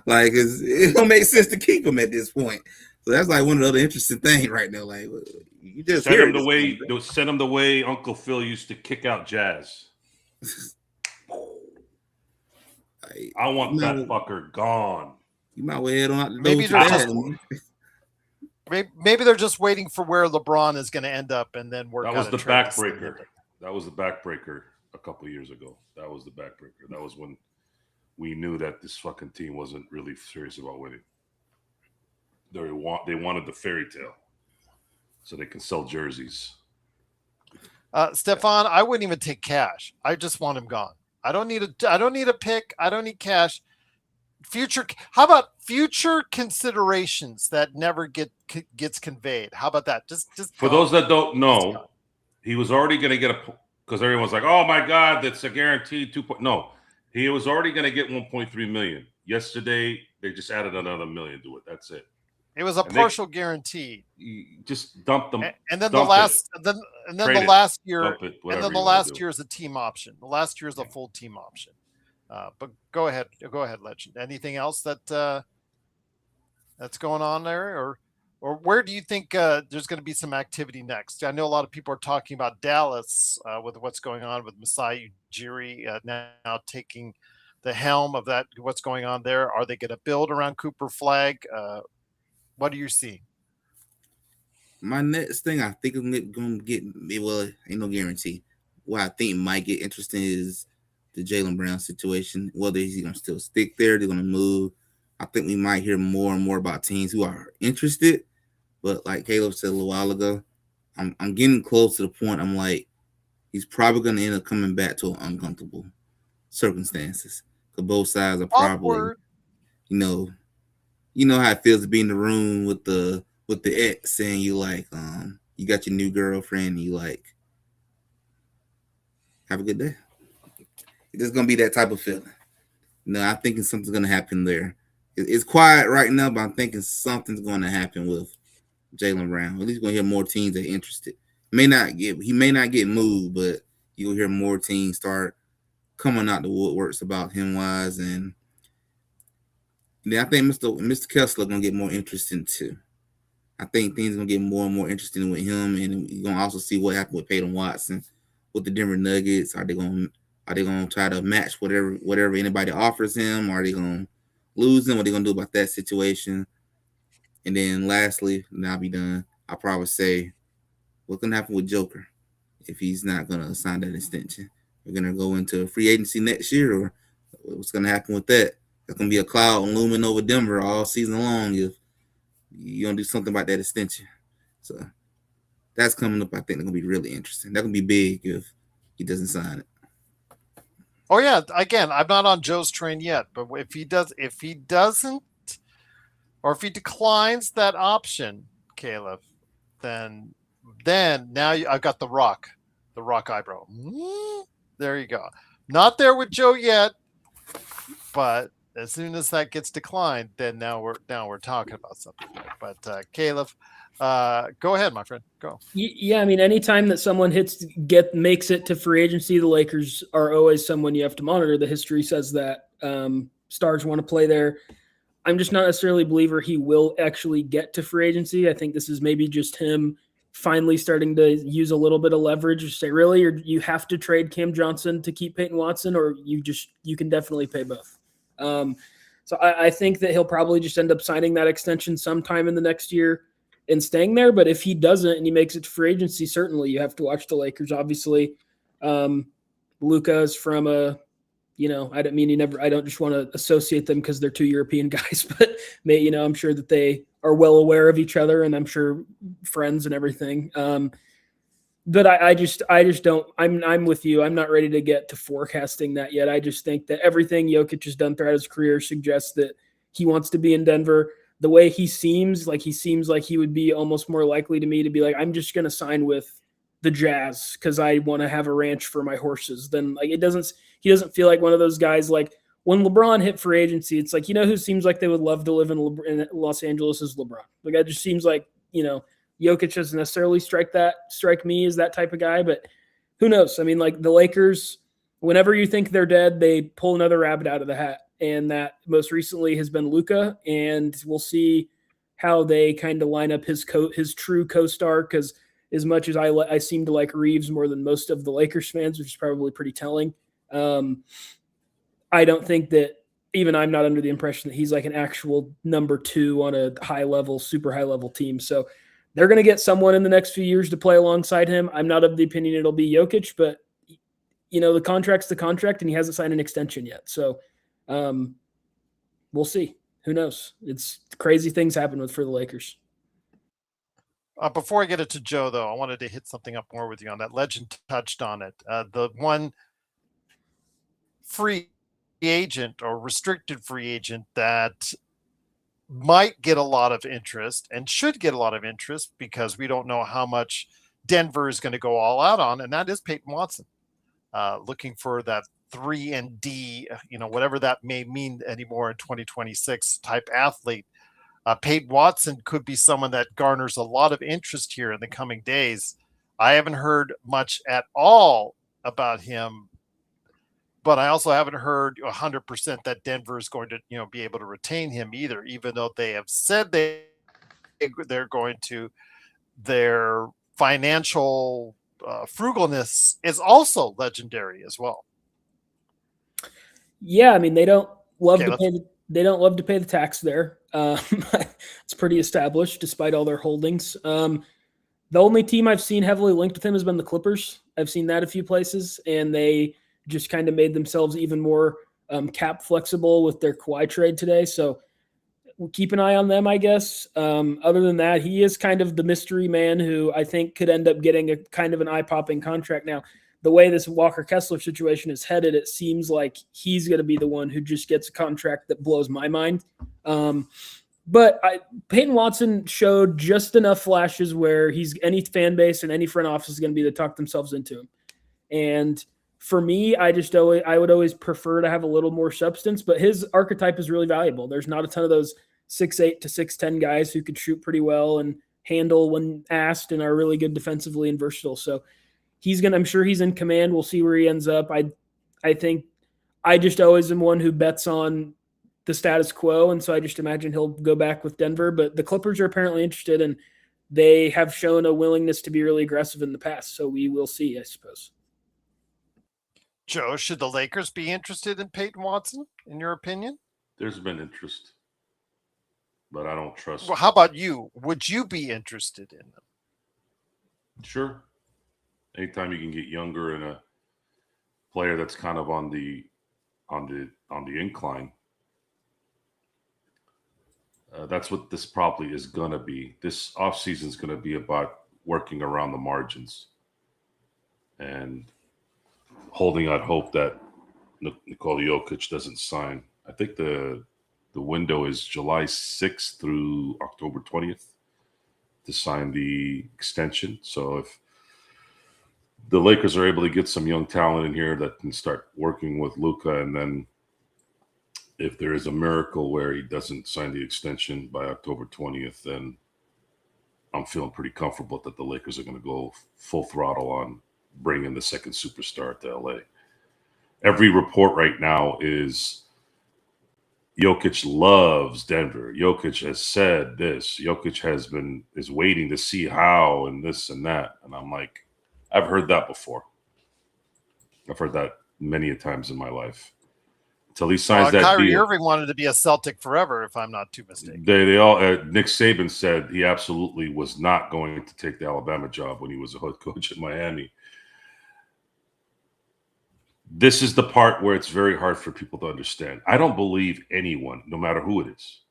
Like, it don't make sense to keep him at this point. So that's like one of the other interesting things right now. Like, you just send him the way Uncle Phil used to kick out Jazz. I want that fucker gone. You might well head on out the door. Maybe they're just waiting for where LeBron is going to end up, and then work. That was the backbreaker. That was the backbreaker a couple of years ago. That was the backbreaker. That was when we knew that this fucking team wasn't really serious about winning. They wanted the fairy tale, so they can sell jerseys. Stefan, I wouldn't even take cash. I just want him gone. I don't need a pick. I don't need cash. How about future considerations that never gets conveyed? How about that? Just for those that don't know, he was already going to get because everyone's like, oh my God, that's a guaranteed 2. No, he was already going to get 1.3 million. Yesterday, they just added another $1 million to it. That's it. It was a partial guarantee. You just dump them, and then the last year is a team option. The last year is a full team option. But go ahead, Legend. Anything else that's going on there, or where do you think there's going to be some activity next? I know a lot of people are talking about Dallas with what's going on with Masai Ujiri now taking the helm of that. What's going on there? Are they going to build around Cooper Flag? What are you seeing? My next thing I think I'm going to get, well, ain't no guarantee. What I think might get interesting is the Jaylen Brown situation, whether he's going to still stick there, they're going to move. I think we might hear more and more about teams who are interested. But like Caleb said a little while ago, I'm getting close to the point. I'm like, he's probably going to end up coming back to uncomfortable circumstances. Because both sides are probably, awkward. You know how it feels to be in the room with the ex saying you like, you got your new girlfriend, and you like, have a good day. It's gonna be that type of feeling. I'm thinking something's gonna happen there. It's quiet right now, but I'm thinking something's gonna happen with Jaylen Brown. At least we're gonna hear more teams that are interested. He may not get moved, but you'll hear more teams start coming out the woodworks about him wise, and I think Mr. Kessler gonna get more interesting too. I think things are gonna get more and more interesting with him, and you're gonna also see what happened with Peyton Watson with the Denver Nuggets. Are they gonna Are they going to try to match whatever anybody offers him? Or are they going to lose him? What are they going to do about that situation? And then lastly, and I'll be done, I'll probably say, what's going to happen with Joker if he's not going to sign that extension? We're going to go into free agency next year, or what's going to happen with that? There's going to be a cloud looming over Denver all season long if you don't do something about that extension. So that's coming up. I think it's going to be really interesting. That's going to be big if he doesn't sign it. Oh yeah, again, I'm not on Joe's train yet, but if he doesn't, or if he declines that option, Caleb, then now I've got the rock eyebrow. There you go. Not there with Joe yet, but as soon as that gets declined, then now we're talking about something. But Caleb, go ahead, my friend. Go. Yeah, I mean, anytime that someone makes it to free agency, the Lakers are always someone you have to monitor. The history says that stars want to play there. I'm just not necessarily a believer he will actually get to free agency. I think this is maybe just him finally starting to use a little bit of leverage to say, really, or you have to trade Cam Johnson to keep Peyton Watson, or you can definitely pay both. So I think that he'll probably just end up signing that extension sometime in the next year and staying there. But if he doesn't and he makes it to free agency, certainly you have to watch the Lakers. Obviously, Luka is from I don't just want to associate them because they're two European guys, but I'm sure that they are well aware of each other, and I'm sure friends and everything. But I just don't. I'm with you. I'm not ready to get to forecasting that yet. I just think that everything Jokic has done throughout his career suggests that he wants to be in Denver. The way he seems like he would be almost more likely to me to be like, I'm just going to sign with the Jazz because I want to have a ranch for my horses. Then he doesn't feel like one of those guys. Like when LeBron hit free agency, it's like, who seems like they would love to live in Los Angeles is LeBron. Like it just seems like, Jokic doesn't necessarily strike me as that type of guy, but who knows? I mean, like the Lakers, whenever you think they're dead, they pull another rabbit out of the hat. And that most recently has been Luka, and we'll see how they kind of line up his true co-star. Because as much as I seem to like Reeves more than most of the Lakers fans, which is probably pretty telling, I don't think that even I'm not under the impression that he's like an actual number 2 on a super high level team. So they're going to get someone in the next few years to play alongside him. I'm not of the opinion it'll be Jokic, but the contract's the contract, and he hasn't signed an extension yet. So we'll see. Who knows? It's crazy things happen for the Lakers. Before I get it to Joe, though, I wanted to hit something up more with you on that. Legend touched on it. The one free agent or restricted free agent that might get a lot of interest and should get a lot of interest because we don't know how much Denver is going to go all out on, and that is Peyton Watson. Looking for that 3 and D, whatever that may mean anymore in 2026 type athlete. Peyton Watson could be someone that garners a lot of interest here in the coming days. I haven't heard much at all about him, but I also haven't heard 100% that Denver is going to, be able to retain him either, even though they have said they're going to. Their financial frugalness is also legendary as well. Yeah, I mean, they don't love to pay the tax there. It's pretty established despite all their holdings. The only team I've seen heavily linked with him has been the Clippers. I've seen that a few places, and they just kind of made themselves even more cap flexible with their Kawhi trade today. So we'll keep an eye on them, I guess. Other than that, he is kind of the mystery man who I think could end up getting a kind of an eye-popping contract. Now, the way this Walker Kessler situation is headed, it seems like he's going to be the one who just gets a contract that blows my mind. But Peyton Watson showed just enough flashes where any fan base and any front office is going to be to talk themselves into him. And for me, I would always prefer to have a little more substance, but his archetype is really valuable. There's not a ton of those 6'8" to 6'10" guys who could shoot pretty well and handle when asked and are really good defensively and versatile. So I'm sure he's in command. We'll see where he ends up. I think I just always am one who bets on the status quo. And so I just imagine he'll go back with Denver, but the Clippers are apparently interested, and they have shown a willingness to be really aggressive in the past. So we will see, I suppose. Joe, should the Lakers be interested in Peyton Watson, in your opinion? There's been interest, but I don't trust. Well, how about you? Would you be interested in them? Sure. Anytime you can get younger and a player that's kind of on the incline, that's what this probably is gonna be. This offseason is gonna be about working around the margins and holding out hope that Nikola Jokic doesn't sign. I think the window is July 6th through October 20th to sign the extension. So if the Lakers are able to get some young talent in here that can start working with Luka, and then if there is a miracle where he doesn't sign the extension by October 20th, then I'm feeling pretty comfortable that the Lakers are going to go full throttle on bringing the second superstar to LA. Every report right now is Jokic loves Denver. Jokic has said this. Jokic is waiting to see how and this and that. And I'm like, I've heard that before. I've heard that many a times in my life. Until he signs that Kyrie deal. Irving wanted to be a Celtic forever, if I'm not too mistaken. They all. Nick Saban said he absolutely was not going to take the Alabama job when he was a head coach at Miami. This is the part where it's very hard for people to understand. I don't believe anyone, no matter who it is,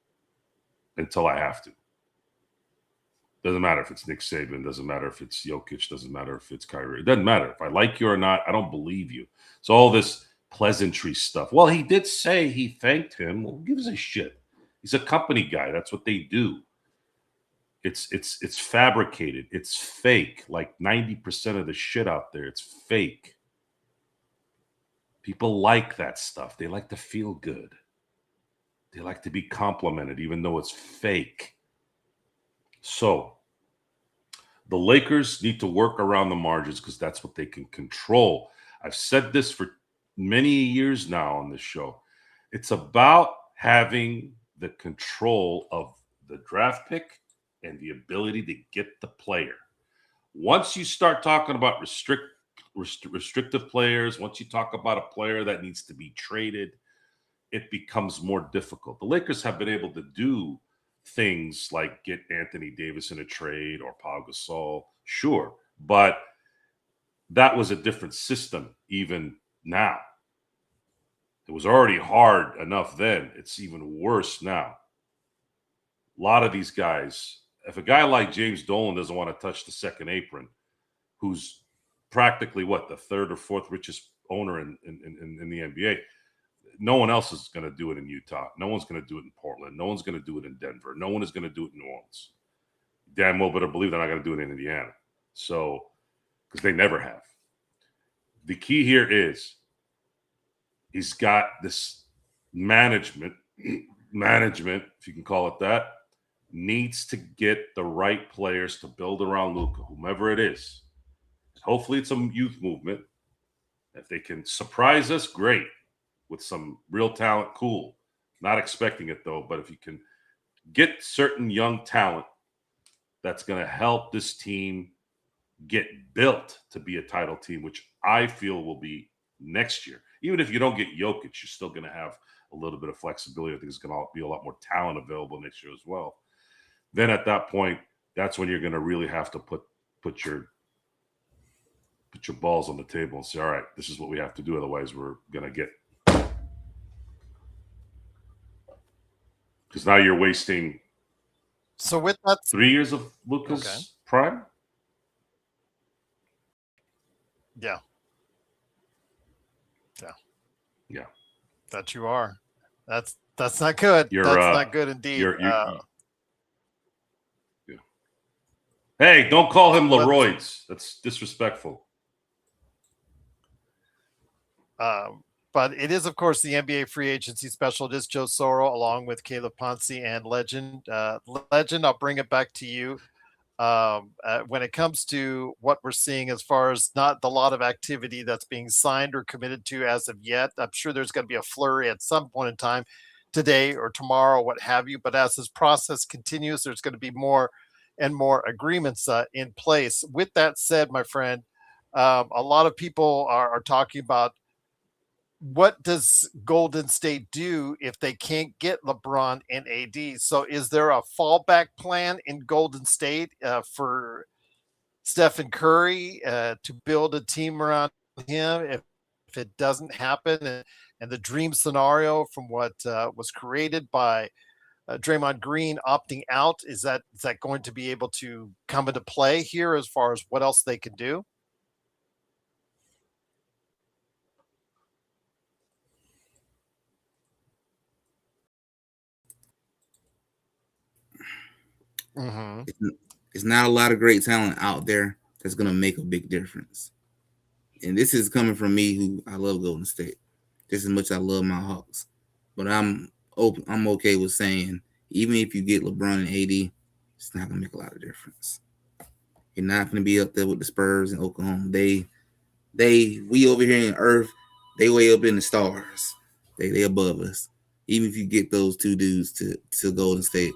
until I have to. Doesn't matter if it's Nick Saban, doesn't matter if it's Jokic, doesn't matter if it's Kyrie. It doesn't matter. If I like you or not, I don't believe you. So all this pleasantry stuff. Well, he did say he thanked him. Well, who gives a shit? He's a company guy. That's what they do. It's fabricated. It's fake. Like 90% of the shit out there, it's fake. People like that stuff. They like to feel good. They like to be complimented, even though it's fake. So the Lakers need to work around the margins because that's what they can control. I've said this for many years now on this show. It's about having the control of the draft pick and the ability to get the player. Once you start talking about restrictive players, once you talk about a player that needs to be traded, it becomes more difficult. The Lakers have been able to do things like get Anthony Davis in a trade or Pau Gasol, sure, but that was a different system even now. It was already hard enough then. It's even worse now. A lot of these guys, if a guy like James Dolan doesn't want to touch the second apron, who's practically the third or fourth richest owner in the NBA, no one else is going to do it in Utah. No one's going to do it in Portland. No one's going to do it in Denver. No one is going to do it in New Orleans. Damn well better believe they're not going to do it in Indiana. So, because they never have. The key here is he's got this management, if you can call it that, needs to get the right players to build around Luka, whomever it is. Hopefully it's a youth movement. If they can surprise us, great. With some real talent, cool. Not expecting it, though. But if you can get certain young talent that's going to help this team get built to be a title team, which I feel will be next year. Even if you don't get Jokic, you're still going to have a little bit of flexibility. I think there's going to be a lot more talent available next year as well. Then at that point, that's when you're going to really have to put your balls on the table and say, all right, this is what we have to do. Otherwise, we're going to get. Because now you're wasting. So with that, 3 years of Luka's prime. Yeah. That you are. That's not good. That's not good indeed. Hey, don't call him Leroy's. That's disrespectful. But it is, of course, the NBA free agency special. It is Joe Soro along with Caleb Ponce and Legend. Legend, I'll bring it back to you. When it comes to what we're seeing as far as not a lot of activity that's being signed or committed to as of yet, I'm sure there's going to be a flurry at some point in time today or tomorrow, what have you. But as this process continues, there's going to be more and more agreements in place. With that said, my friend, a lot of people are talking about what does Golden State do if they can't get LeBron and AD? So is there a fallback plan in Golden State for Stephen Curry to build a team around him if it doesn't happen? And the dream scenario from what was created by Draymond Green opting out, is that going to be able to come into play here as far as what else they can do? Mm-hmm. It's not a lot of great talent out there that's going to make a big difference. And this is coming from me, who I love Golden State just as much as I love my Hawks. But I'm okay with saying, even if you get LeBron and AD, it's not going to make a lot of difference. You're not going to be up there with the Spurs and Oklahoma. We over here in Earth, they way up in the stars. They above us. Even if you get those two dudes to Golden State,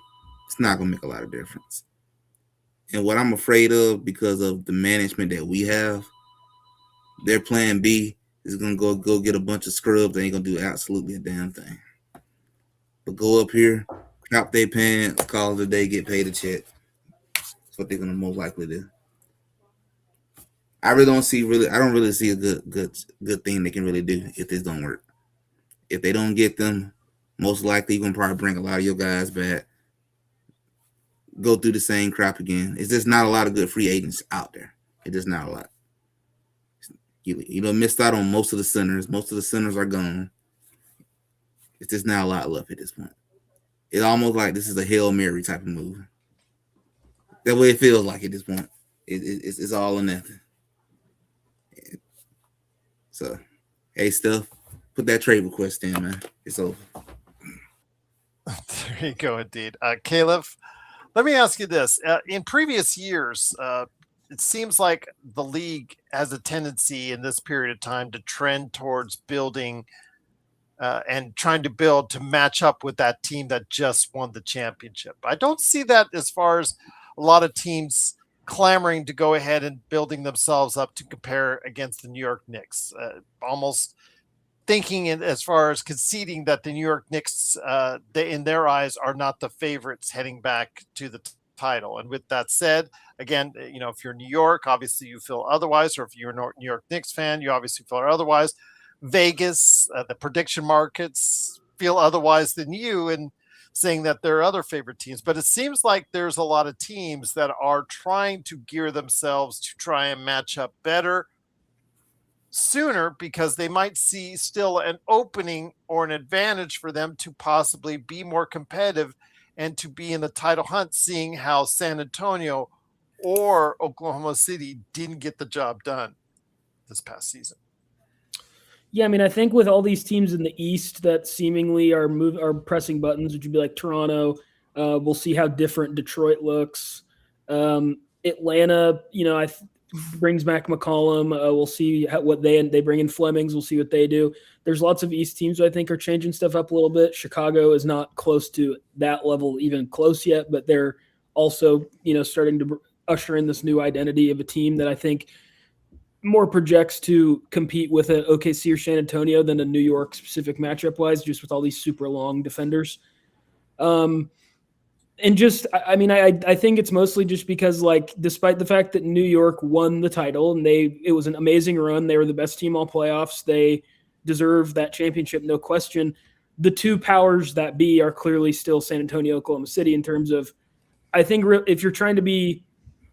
it's not going to make a lot of difference. And what I'm afraid of, because of the management that we have, their plan B is going to go get a bunch of scrubs. They ain't going to do absolutely a damn thing. But go up here, crop their pants, call it a day, get paid a check. That's what they're going to most likely do. I don't really see a good thing they can really do if this don't work. If they don't get them, most likely you're going to probably bring a lot of your guys back. Go through the same crap again. It's just not a lot of good free agents out there. It's just not a lot. You missed out on most of the centers. Most of the centers are gone. It's just not a lot left at this point. It's almost like this is a Hail Mary type of move. That way it feels like at this point. It's all or nothing. So, hey, Steph, put that trade request in, man. It's over. There you go, indeed. Caleb, let me ask you this. In previous years, it seems like the league has a tendency in this period of time to trend towards building and trying to build to match up with that team that just won the championship. I don't see that as far as a lot of teams clamoring to go ahead and building themselves up to compare against the New York Knicks, almost thinking as far as conceding that the New York Knicks, in their eyes, are not the favorites heading back to the title. And with that said, again, if you're New York, obviously you feel otherwise, or if you're a New York Knicks fan, you obviously feel otherwise. Vegas, the prediction markets feel otherwise than you, and saying that there are other favorite teams. But it seems like there's a lot of teams that are trying to gear themselves to try and match up better sooner, because they might see still an opening or an advantage for them to possibly be more competitive and to be in the title hunt, seeing how San Antonio or Oklahoma City didn't get the job done this past season. Yeah, I mean, I think with all these teams in the East that seemingly are pressing buttons, which would be like Toronto, we'll see how different Detroit looks. Atlanta, brings back McCollum. We'll see what they bring in Flemings. We'll see what they do. There's lots of East teams who I think are changing stuff up a little bit. Chicago is not close to that level, even close yet, but they're also, starting to usher in this new identity of a team that I think more projects to compete with an OKC or San Antonio than a New York specific matchup wise, just with all these super long defenders. And just, I mean, I think it's mostly just because, like, despite the fact that New York won the title and it was an amazing run, they were the best team all playoffs, they deserve that championship, no question. The two powers that be are clearly still San Antonio, Oklahoma City in terms of, I think if you're trying to be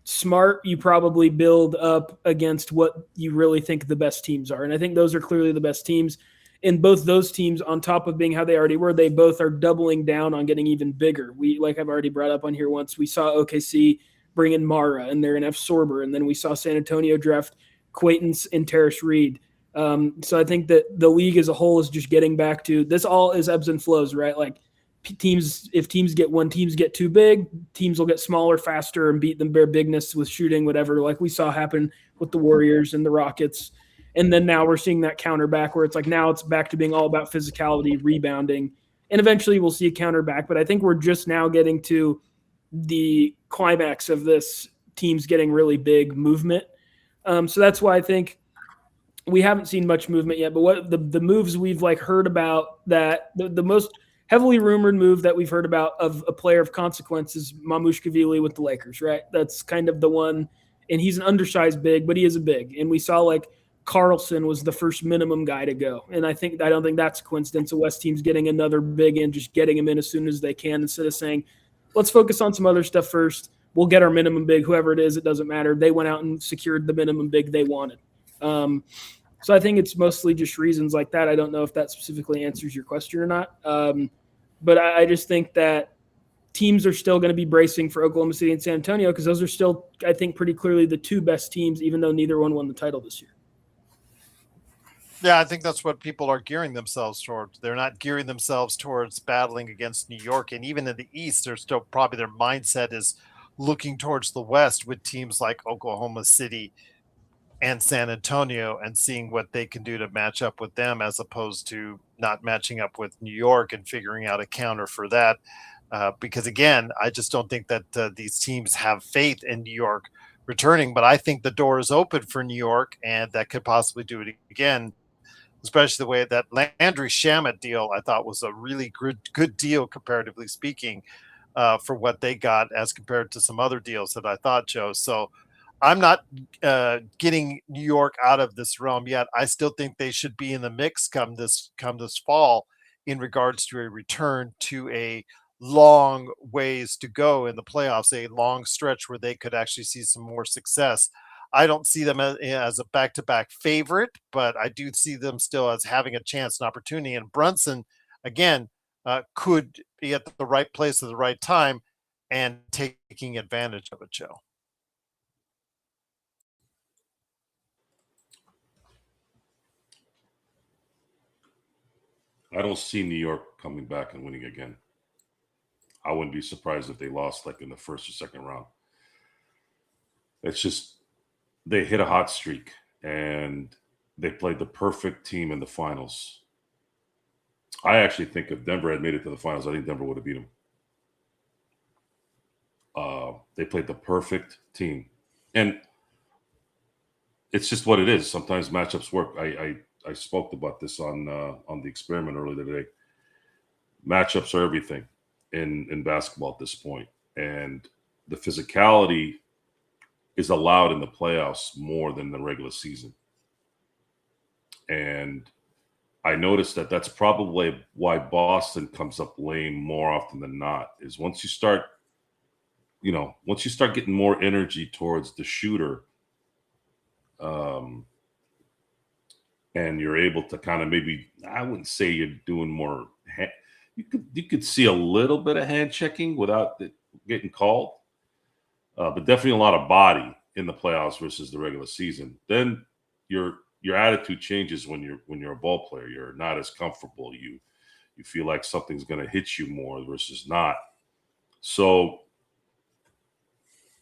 smart, you probably build up against what you really think the best teams are. And I think those are clearly the best teams. And both those teams, on top of being how they already were, they both are doubling down on getting even bigger. Like I've already brought up on here once, we saw OKC bring in Mara, and they're going to have Sorber. And then we saw San Antonio draft Quaintance and Terrace Reed. So I think that the league as a whole is just getting back to, this all is ebbs and flows, right? Like if teams get too big, teams will get smaller faster and beat them bare bigness with shooting, whatever, like we saw happen with the Warriors and the Rockets. And then now we're seeing that counter back where it's like now it's back to being all about physicality, rebounding, and eventually we'll see a counter back. But I think we're just now getting to the climax of this teams getting really big movement. So that's why I think we haven't seen much movement yet. But what the moves we've like heard about, that the most heavily rumored move that we've heard about of a player of consequence is Mamushkavili with the Lakers, right? That's kind of the one, and he's an undersized big, but he is a big. And we saw like Carlson was the first minimum guy to go, and I don't think that's a coincidence. The West team's getting another big and just getting him in as soon as they can, instead of saying, let's focus on some other stuff first. We'll get our minimum big, whoever it is, it doesn't matter. They went out and secured the minimum big they wanted. So I think it's mostly just reasons like that. I don't know if that specifically answers your question or not. But I just think that teams are still going to be bracing for Oklahoma City and San Antonio, because those are still, I think, pretty clearly the two best teams, even though neither one won the title this year. Yeah, I think that's what people are gearing themselves towards. They're not gearing themselves towards battling against New York. And even in the East, they're still probably, their mindset is looking towards the West with teams like Oklahoma City and San Antonio, and seeing what they can do to match up with them, as opposed to not matching up with New York and figuring out a counter for that. Because again, I just don't think that these teams have faith in New York returning, but I think the door is open for New York, and that could possibly do it again, especially the way that Landry Shamet deal, I thought, was a really good deal, comparatively speaking, for what they got as compared to some other deals that I thought, Joe. So I'm not getting New York out of this realm yet. I still think they should be in the mix come this fall, in regards to a return to a long ways to go in the playoffs, a long stretch where they could actually see some more success. I don't see them as a back-to-back favorite, but I do see them still as having a chance and opportunity. And Brunson, again, could be at the right place at the right time and taking advantage of it, Joe. I don't see New York coming back and winning again. I wouldn't be surprised if they lost like in the first or second round. It's just they hit a hot streak and they played the perfect team in the finals. I actually think if Denver had made it to the finals, I think Denver would have beat them. They played the perfect team. And it's just what it is. Sometimes matchups work. I spoke about this on the experiment earlier today. Matchups are everything in basketball at this point, and the physicality is allowed in the playoffs more than the regular season. And I noticed that that's probably why Boston comes up lame more often than not. Is once you start getting more energy towards the shooter, and you're able to kind of, maybe, I wouldn't say you're doing more. You could see a little bit of hand checking without it getting called, but definitely a lot of body in the playoffs versus the regular season. Then your attitude changes when you're a ball player. You're not as comfortable. You feel like something's going to hit you more versus not. So,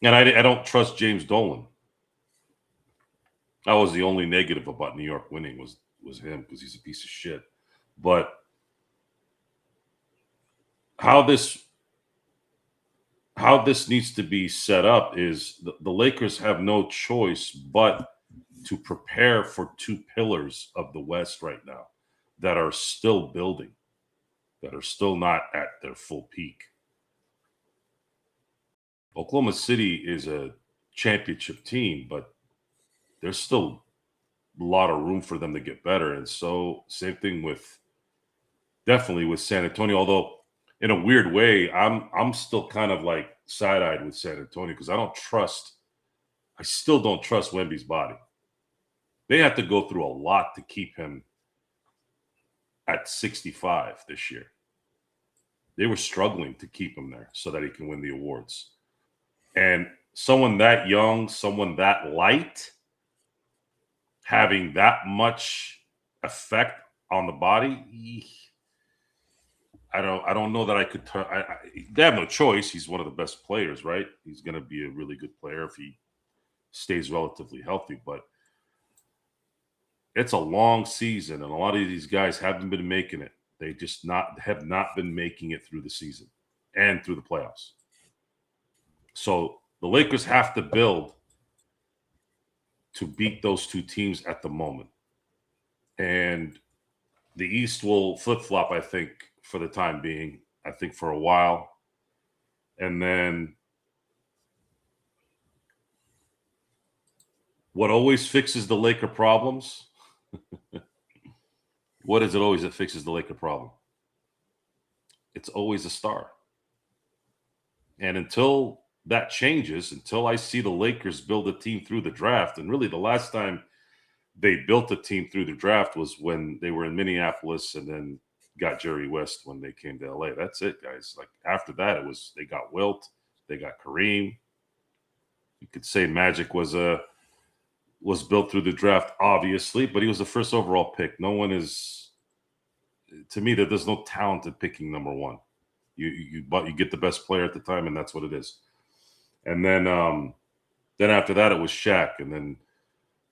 and I don't trust James Dolan. That was the only negative about New York winning was him, because he's a piece of shit. But how this needs to be set up is the Lakers have no choice but to prepare for two pillars of the West right now that are still building, that are still not at their full peak. Oklahoma City is a championship team, but there's still a lot of room for them to get better. And so same thing definitely with San Antonio, although in a weird way, I'm still kind of like side-eyed with San Antonio, because I still don't trust Wemby's body. They have to go through a lot to keep him at 65 this year. They were struggling to keep him there so that he can win the awards. And someone that young, someone that light, having that much effect on the body, I don't know that I could turn. They have no choice. He's one of the best players, right? He's going to be a really good player if he stays relatively healthy. But it's a long season, and a lot of these guys haven't been making it. They just have not been making it through the season and through the playoffs. So the Lakers have to build to beat those two teams at the moment. And the East will flip-flop, I think, for the time being. I think for a while. And then what always fixes the Laker problems? What is it always that fixes the Laker problem? It's always a star. And until that changes, until I see the Lakers build a team through the draft, and really the last time they built a team through the draft was when they were in Minneapolis and then got Jerry West when they came to LA. That's it, guys. Like after that, it was they got Wilt, they got Kareem. You could say Magic was built through the draft, obviously, but he was the first overall pick. No one is, to me, that there's no talent in picking number one. You get the best player at the time, and that's what it is. And then after that, it was Shaq, and then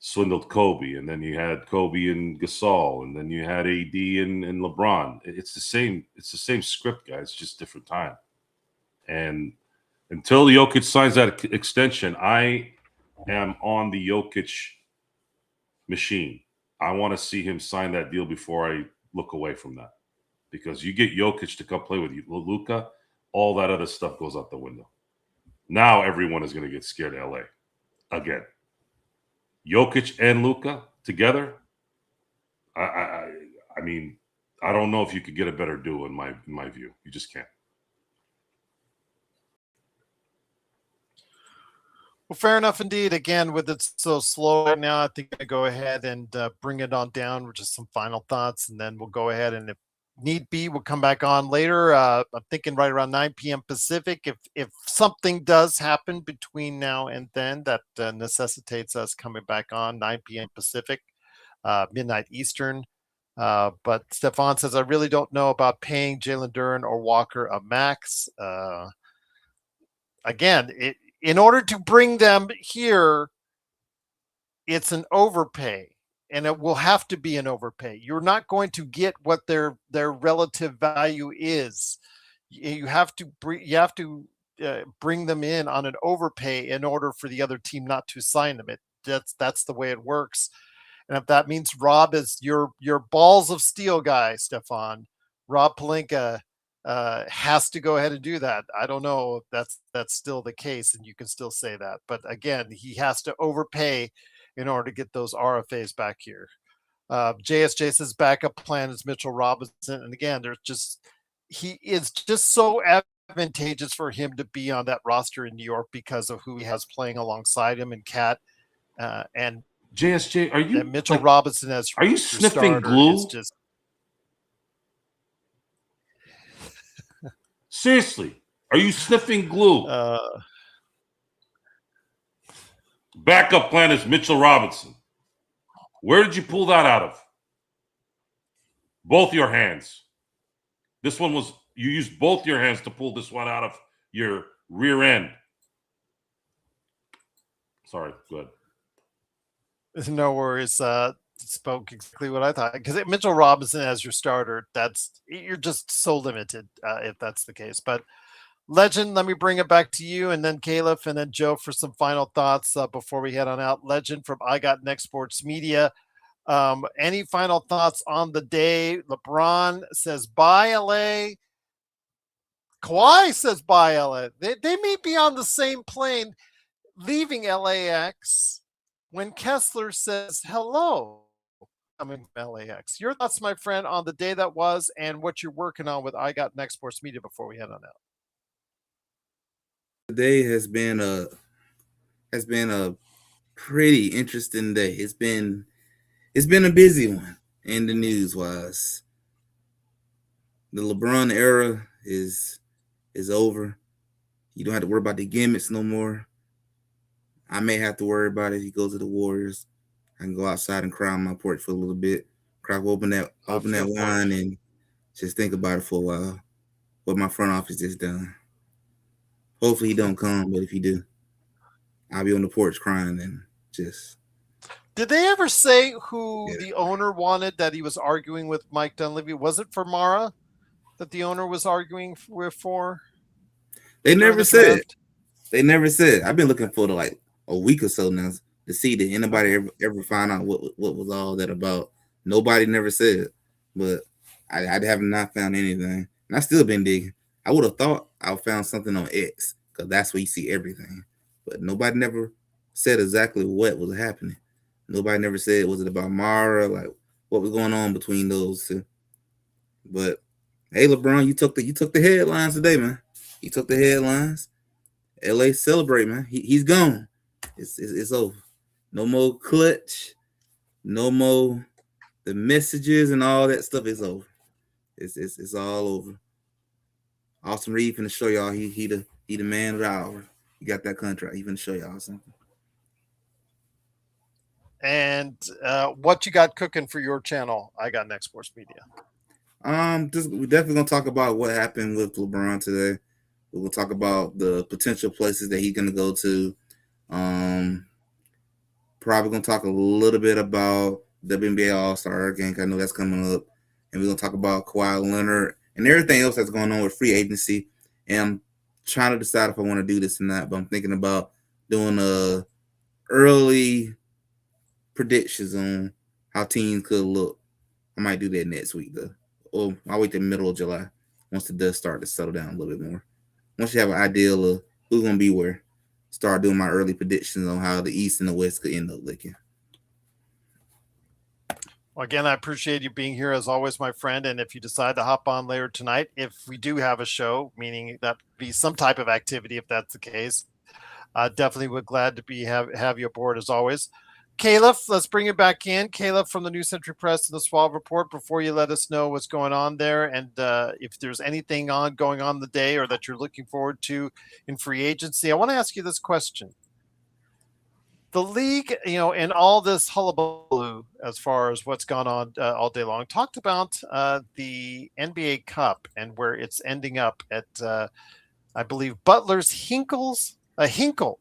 swindled Kobe, and then you had Kobe and Gasol, and then you had AD and LeBron. It's the same script, guys, just different time. And until Jokic signs that extension, I am on the Jokic machine. I want to see him sign that deal before I look away from that. Because you get Jokic to come play with you, Luka, all that other stuff goes out the window. Now everyone is going to get scared of LA again. Jokic and Luka together. I mean, I don't know if you could get a better duo in my view. You just can't. Well, fair enough indeed. Again, with it so slow right now, I think I go ahead and bring it on down with just some final thoughts, and then we'll go ahead and if need be, we'll come back on later. I'm thinking right around 9 p.m. Pacific. If something does happen between now and then that necessitates us coming back on 9 p.m. Pacific, midnight Eastern. But Stefan says, I really don't know about paying Jalen Duren or Walker a max. Again, in order to bring them here, it's an overpay. And it will have to be an overpay. You're not going to get what their relative value is. You have to bring them in on an overpay in order for the other team not to sign them. That's the way it works. And if that means Rob is your balls of steel guy, Stefan, Rob Pelinka has to go ahead and do that. I don't know if that's still the case, and you can still say that. But again, he has to overpay in order to get those RFAs back here. JSJ says backup plan is Mitchell Robinson. And again, he is just so advantageous for him to be on that roster in New York because of who he has playing alongside him and Cat and JSJ, are you Mitchell Robinson as are you sniffing glue? Just... Seriously, are you sniffing glue? Backup plan is Mitchell Robinson. Where did you pull that out of? Both your hands. This one was, you used both your hands to pull this one out of your rear end. Sorry, good. No worries. Spoke exactly what I thought. Because Mitchell Robinson as your starter, you're just so limited if that's the case. But Legend, let me bring it back to you, and then Caleb, and then Joe for some final thoughts before we head on out. Legend from I Got Next Sports Media. Any final thoughts on the day? LeBron says bye, LA. Kawhi says bye, LA. They may be on the same plane leaving LAX when Kessler says hello. Coming from LAX. Your thoughts, my friend, on the day that was and what you're working on with I Got Next Sports Media before we head on out. Today has been a pretty interesting day. It's been a busy one in the news wise. The LeBron era is over. You don't have to worry about the gimmicks no more. I may have to worry about it if he goes to the Warriors. I can go outside and cry on my porch for a little bit. Crack open that wine and just think about it for a while. What my front office just done. Hopefully he don't come, but if he do, I'll be on the porch crying and just. Did they ever say who the owner wanted that he was arguing with Mike Dunleavy? Was it for Mara that the owner was arguing for? They never said. They never said. I've been looking for like a week or so now to see did anybody ever find out what was all that about. Nobody never said, but I have not found anything. And I still been digging. I would have thought I found something on X because that's where you see everything. But nobody never said exactly what was happening. Nobody never said, was it about Mara? Like, what was going on between those two? But hey, LeBron, you took the headlines today, man. You took the headlines. LA celebrate, man. He's gone. It's over. No more clutch. No more the messages and all that stuff is over. It's all over. Austin Reed finna show y'all he the man of the hour. He got that contract. He finna show y'all something. And what you got cooking for your channel? I got Next Sports Media. We're definitely gonna talk about what happened with LeBron today. We're gonna talk about the potential places that he's gonna go to. Probably gonna talk a little bit about WNBA All-Star game. I know that's coming up, and we're gonna talk about Kawhi Leonard and everything else that's going on with free agency. And I'm trying to decide if I want to do this or not, but I'm thinking about doing early predictions on how teams could look. I might do that next week though. Or I'll wait till the middle of July once the dust start to settle down a little bit more. Once you have an idea of who's gonna be where, start doing my early predictions on how the East and the West could end up looking. Well, again, I appreciate you being here as always, my friend. And if you decide to hop on later tonight, if we do have a show, meaning that be some type of activity, if that's the case, definitely would glad to be have you aboard as always. Caleb, let's bring it back in. Caleb from the New Century Press and the Swab Report, before you let us know what's going on there and if there's anything going on the day or that you're looking forward to in free agency. I want to ask you this question. The league, in all this hullabaloo as far as what's gone on all day long, talked about the NBA Cup and where it's ending up at, I believe, Butler's Hinkle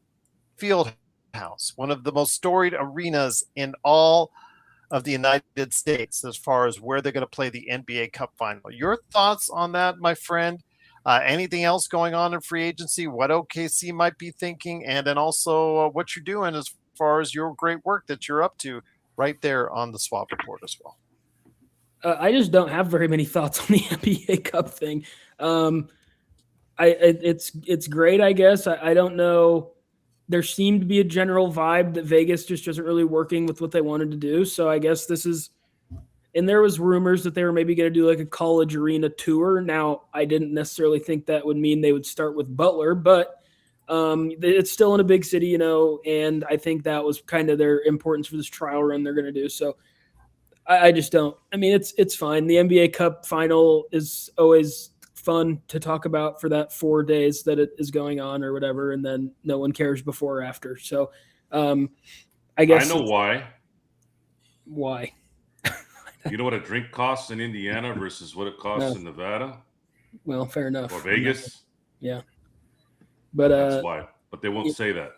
Field House, one of the most storied arenas in all of the United States as far as where they're going to play the NBA Cup final. Your thoughts on that, my friend? Anything else going on in free agency? What OKC might be thinking, and then also what you're doing as far as your great work that you're up to right there on the Swap Report as well. I just don't have very many thoughts on the NBA Cup thing. It's great, I guess. I don't know. There seemed to be a general vibe that Vegas just isn't really working with what they wanted to do. So I guess this is, and there was rumors that they were maybe going to do like a college arena tour. Now, I didn't necessarily think that would mean they would start with Butler, but it's still in a big city, and I think that was kind of their importance for this trial run they're going to do. So I just don't. I mean, it's fine. The NBA Cup final is always fun to talk about for that 4 days that it is going on or whatever, and then no one cares before or after. So I guess I know why. Why? You know what a drink costs in Indiana versus what it costs in Nevada? Well, fair enough. Or Vegas? Yeah. But that's why. But they won't say that.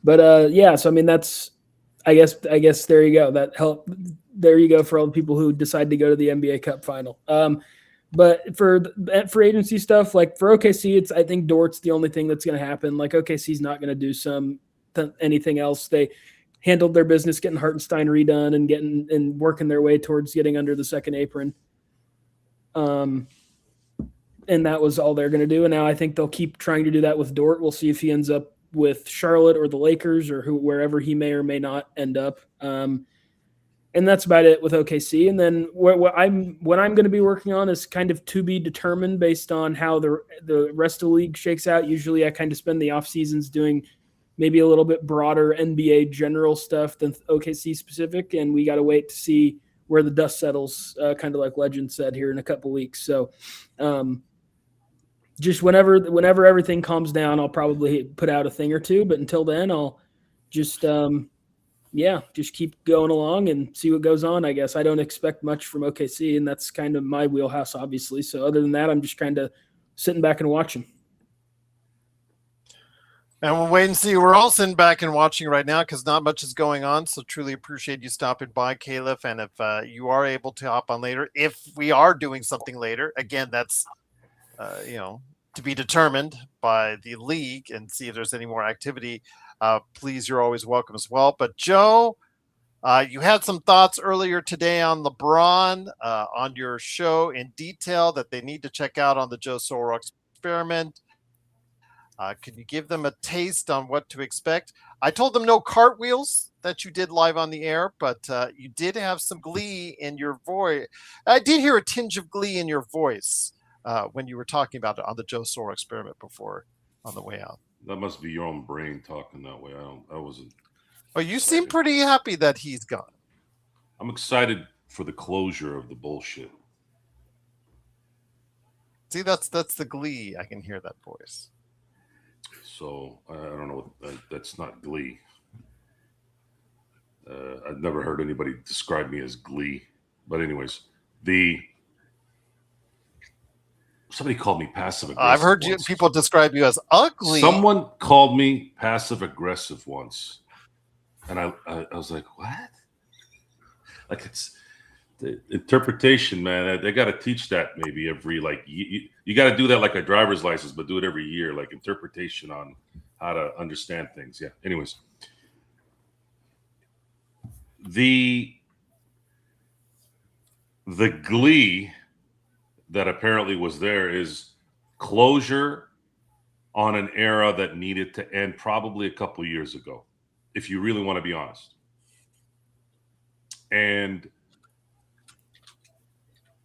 But yeah, so I mean that's I guess there you go. There you go for all the people who decide to go to the NBA Cup final. But for free agency stuff, like for OKC, I think Dort's the only thing that's going to happen. Like OKC's not going to do anything else. They handled their business, getting Hartenstein redone and working their way towards getting under the second apron. And that was all they're going to do. And now I think they'll keep trying to do that with Dort. We'll see if he ends up with Charlotte or the Lakers or wherever he may or may not end up. And that's about it with OKC. And then what I'm going to be working on is kind of to be determined based on how the rest of the league shakes out. Usually I kind of spend the off seasons doing maybe a little bit broader NBA general stuff than OKC specific. And we got to wait to see where the dust settles, kind of like Legend said, here in a couple weeks. So just whenever everything calms down, I'll probably put out a thing or two. But until then, I'll just just keep going along and see what goes on, I guess. I don't expect much from OKC, and that's kind of my wheelhouse, obviously. So other than that, I'm just kind of sitting back and watching. And we'll wait and see. We're all sitting back and watching right now because not much is going on. So truly appreciate you stopping by, Caleb. And if you are able to hop on later, if we are doing something later, again, that's, to be determined by the league and see if there's any more activity. Please, you're always welcome as well. But Joe, You had some thoughts earlier today on LeBron on your show in detail that they need to check out on the Joe Soro experiment. Can you give them a taste on what to expect? I told them no cartwheels that you did live on the air, but you did have some glee in your voice. I did hear a tinge of glee in your voice when you were talking about it on the Joe Soro experiment before on the way out. That must be your own brain talking that way. I wasn't. Well, you seem pretty happy that he's gone. I'm excited for the closure of the bullshit. See, that's the glee. I can hear that voice. So I don't know. That's not glee. I've never heard anybody describe me as glee. But anyways, somebody called me passive aggressive. I've heard people describe you as ugly. Someone called me passive aggressive once, and I was like, what? Like, it's the interpretation, man. They got to teach that maybe every you got to do that like a driver's license, but do it every year, like interpretation on how to understand things. Yeah. Anyways, the glee that apparently was there is closure on an era that needed to end probably a couple years ago, if you really want to be honest. And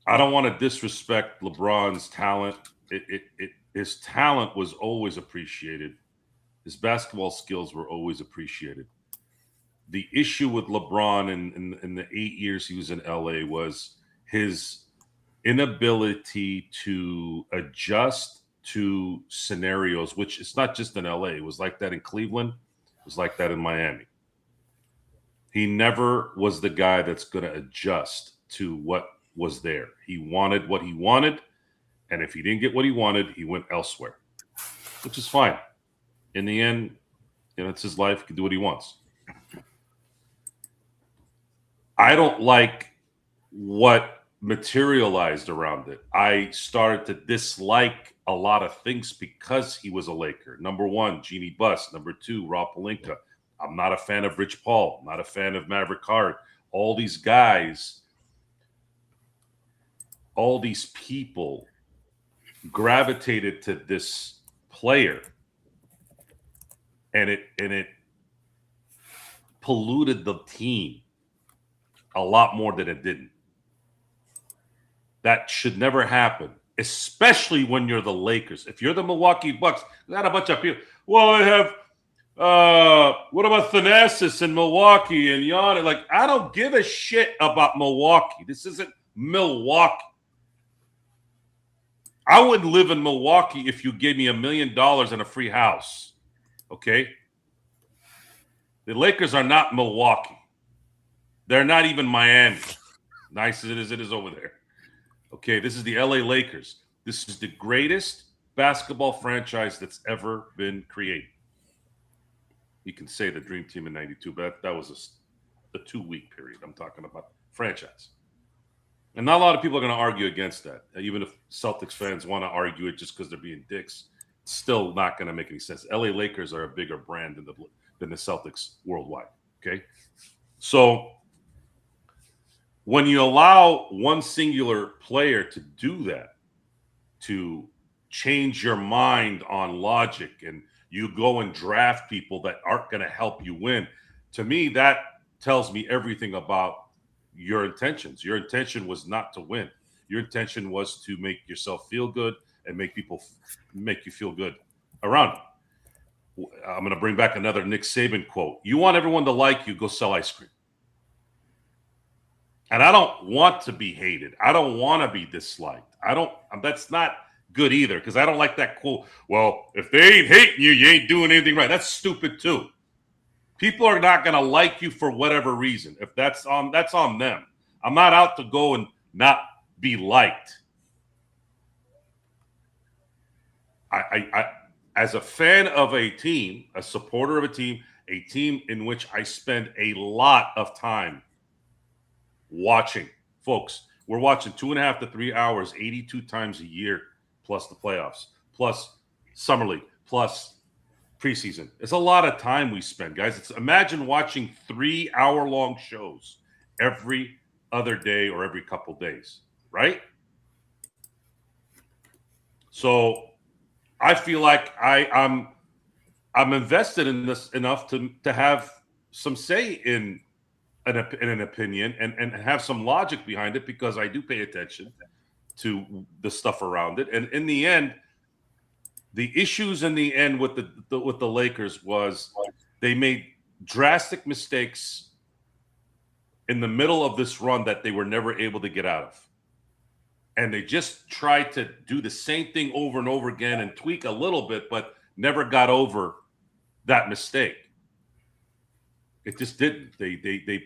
I don't want to disrespect LeBron's talent. His talent was always appreciated. His basketball skills were always appreciated. The issue with LeBron in the 8 years he was in LA was his inability to adjust to scenarios, which it's not just in LA. It was like that in Cleveland. It was like that in Miami. He never was the guy that's going to adjust to what was there. He wanted what he wanted, and if he didn't get what he wanted, he went elsewhere, which is fine. In the end, it's his life. He can do what he wants. I don't like what materialized around it. I started to dislike a lot of things because he was a Laker. Number one, Jeannie Buss. Number two, Rob Pelinka. I'm not a fan of Rich Paul. I'm not a fan of Maverick Hart. All these guys, all these people gravitated to this player, and it polluted the team a lot more than it didn't. That should never happen, especially when you're the Lakers. If you're the Milwaukee Bucks, not a bunch of people. Well, I have what about Thanasis in Milwaukee and Giannis? Like, I don't give a shit about Milwaukee. This isn't Milwaukee. I wouldn't live in Milwaukee if you gave me $1 million and a free house. Okay? The Lakers are not Milwaukee. They're not even Miami. Nice as it is over there. Okay, this is the LA Lakers. This is the greatest basketball franchise that's ever been created. You can say the Dream Team in '92, but that was a 2-week period. I'm talking about franchise. And not a lot of people are going to argue against that. Even if Celtics fans want to argue it just because they're being dicks, it's still not going to make any sense. LA Lakers are a bigger brand than the Celtics worldwide. Okay? So when you allow one singular player to do that, to change your mind on logic, and you go and draft people that aren't going to help you win, to me, that tells me everything about your intentions. Your intention was not to win. Your intention was to make yourself feel good and make you feel good around you. I'm going to bring back another Nick Saban quote. You want everyone to like you, go sell ice cream. And I don't want to be hated. I don't want to be disliked. That's not good either, because I don't like that quote. Well, if they ain't hating you, you ain't doing anything right. That's stupid too. People are not going to like you for whatever reason. If that's on them. I'm not out to go and not be liked. I as a fan of a team, a supporter of a team in which I spend a lot of time watching. Folks, we're watching 2.5 to 3 hours, 82 times a year, plus the playoffs, plus Summer League, plus preseason. It's a lot of time we spend, guys. Imagine watching 3-hour-long shows every other day or every couple days, right? So I feel like I'm invested in this enough to have some say in an opinion and have some logic behind it, because I do pay attention to the stuff around it. And in the end, the issues in the end with the Lakers was they made drastic mistakes in the middle of this run that they were never able to get out of. And they just tried to do the same thing over and over again and tweak a little bit, but never got over that mistake. It just didn't. They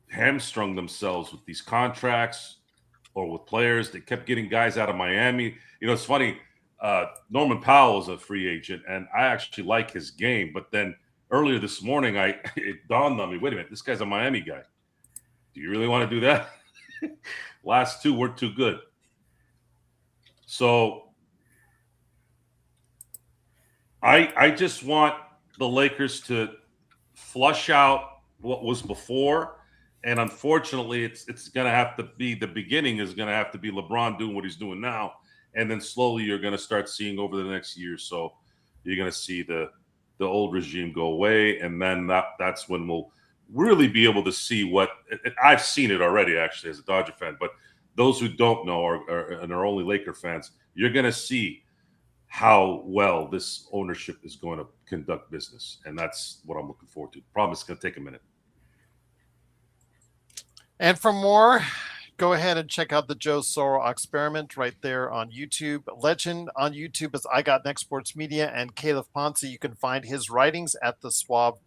hamstrung themselves with these contracts or with players. They kept getting guys out of Miami. You know, it's funny. Norman Powell is a free agent, and I actually like his game. But then earlier this morning, it dawned on me, wait a minute, this guy's a Miami guy. Do you really want to do that? Last two weren't too good. So I just want the Lakers to flush out what was before. And unfortunately, it's going to have to be, the beginning is going to have to be LeBron doing what he's doing now. And then slowly you're going to start seeing over the next year or so, you're going to see the old regime go away. And then that's when we'll really be able to see what I've seen it already, actually, as a Dodger fan. But those who don't know and are only Laker fans, you're going to see how well this ownership is going to conduct business. And that's what I'm looking forward to. The problem is it's going to take a minute. And for more, go ahead and check out the Joe Soro experiment right there on YouTube. Legend on YouTube is I Got Next Sports Media, and Caleb Ponce. You can find his writings at the Swab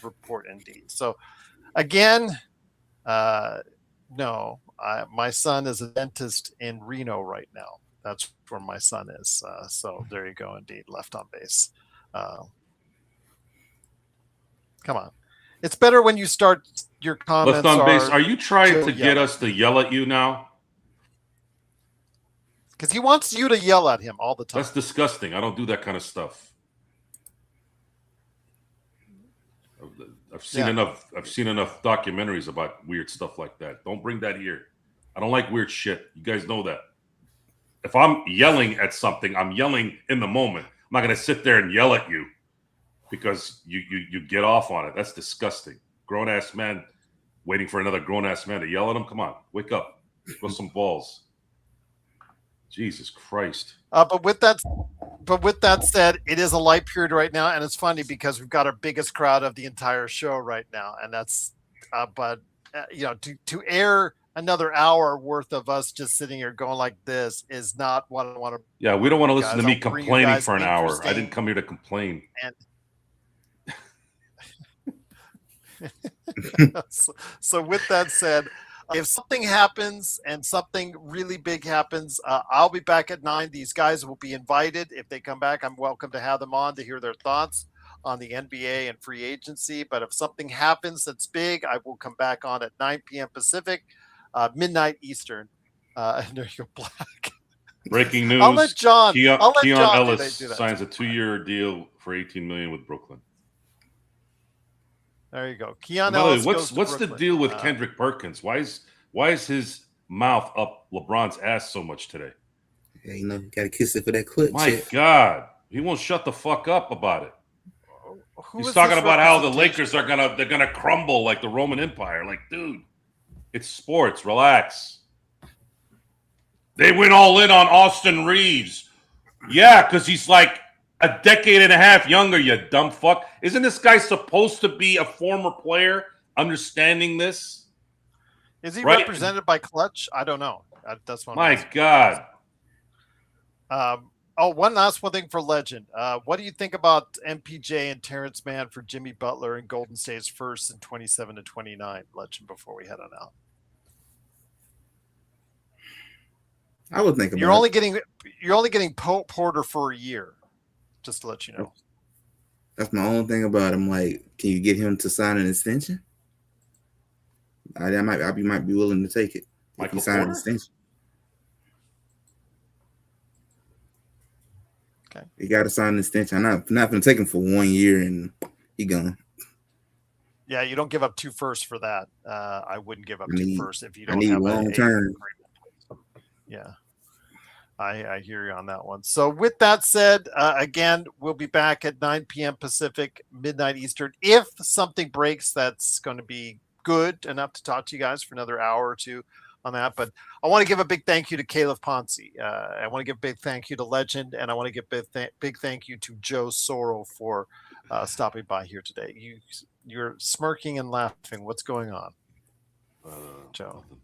Report, indeed. So, again, no, my son is a dentist in Reno right now. That's where my son is. So there you go, indeed, left on base. Come on. It's better when you start your comments. Left on base. Are you trying to get us to yell at you now? Because he wants you to yell at him all the time. That's disgusting. I don't do that kind of stuff. I've seen enough documentaries about weird stuff like that. Don't bring that here. I don't like weird shit. You guys know that. If I'm yelling at something, I'm yelling in the moment. I'm not going to sit there and yell at you because you get off on it. That's disgusting. Grown-ass man waiting for another grown-ass man to yell at him. Come on, wake up. Throw some balls. Jesus Christ. But with that said, it is a light period right now, and it's funny because we've got our biggest crowd of the entire show right now, and that's to air another hour worth of us just sitting here going like this is not what I want to. Yeah, we don't want to listen to me complaining for an hour. I didn't come here to complain. So with that said, if something happens and something really big happens, I'll be back at 9. These guys will be invited. If they come back, I'm welcome to have them on to hear their thoughts on the NBA and free agency. But if something happens that's big, I will come back on at 9 p.m. Pacific, midnight Eastern. And there you go, Black. Breaking news. I'll let John. Keon John Ellis do that. signs a 2-year deal for $18 million with Brooklyn. There you go. Keon Ellis. What's the deal with Kendrick Perkins? Why is his mouth up LeBron's ass so much today? Yeah, you got to kiss it for that clip. My God, he won't shut the fuck up about it. He's talking about how the Lakers they're gonna crumble like the Roman Empire. Like, dude, it's sports. Relax. They went all in on Austin Reeves. Yeah, because he's like a decade and a half younger, you dumb fuck. Isn't this guy supposed to be a former player understanding this? Is he represented by Clutch? I don't know. That's what My God. One last thing for Legend. What do you think about MPJ and Terrence Mann for Jimmy Butler and Golden State's first in 27 to 29, Legend, before we head on out? I would think about you're only getting Porter for a year. Just to let you know. That's my only thing about him. Like, can you get him to sign an extension? I might be willing to take it. If he sign an extension. Okay. He got to sign an extension. I'm not going to take him for 1 year and he gone. Yeah, you don't give up 2 firsts for that. I wouldn't give up 2 firsts if you I don't need have long term. Yeah. I hear you on that one. So with that said, again, we'll be back at 9 p.m. Pacific, midnight Eastern. If something breaks, that's going to be good enough to talk to you guys for another hour or two on that. But I want to give a big thank you to Caleb Ponce. I want to give a big thank you to Legend, and I want to give a big thank you to Joe Sorrell for stopping by here today. You're smirking and laughing. What's going on, Joe? Nothing.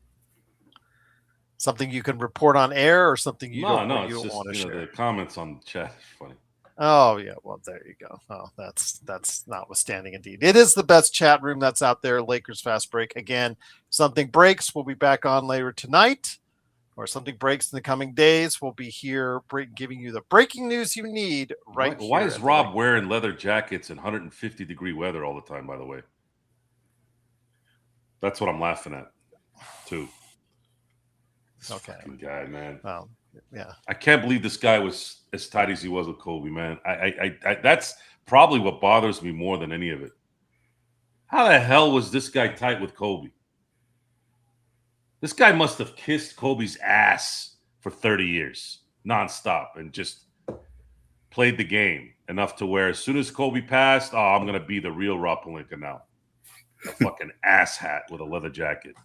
Something you can report on air, or something you don't it's just, want to share? The comments on the chat are funny. Oh yeah, well there you go. Oh, that's notwithstanding indeed. It is the best chat room that's out there. Lakers Fast Break. Again, something breaks, we'll be back on later tonight, or something breaks in the coming days. We'll be here giving you the breaking news you need right here. Why is Rob wearing leather jackets in 150-degree weather all the time? By the way, that's what I'm laughing at too. Okay, guy, man. Well, yeah. I can't believe this guy was as tight as he was with Kobe, man. I that's probably what bothers me more than any of it. How the hell was this guy tight with Kobe? This guy must have kissed Kobe's ass for 30 years, nonstop, and just played the game enough to where as soon as Kobe passed, I'm going to be the real Rob Pelinka now. A fucking ass hat with a leather jacket.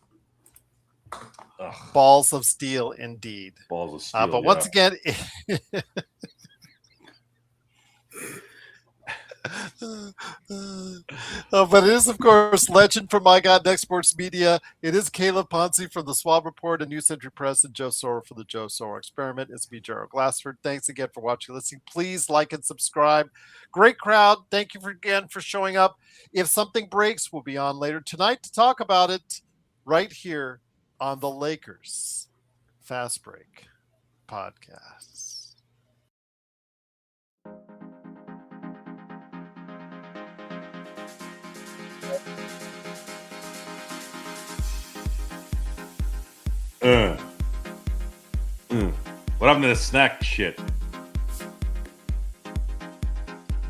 Ugh. Balls of steel, indeed. Balls of steel. But once again, but it is, of course, Legend from My God Next Sports Media. It is Caleb Ponce from the Swab Report and New Century Press, and Joe Sorrell for the Joe Sorrell Experiment. It's me, Gerald Glassford. Thanks again for watching, listening. Please like and subscribe. Great crowd. Thank you again for showing up. If something breaks, we'll be on later tonight to talk about it right here on the Lakers Fast Break podcast. What happened to the snack shit?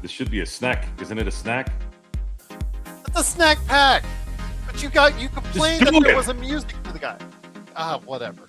This should be a snack. Isn't it a snack? It's a snack pack. But you complained that there wasn't music for the guy. Whatever.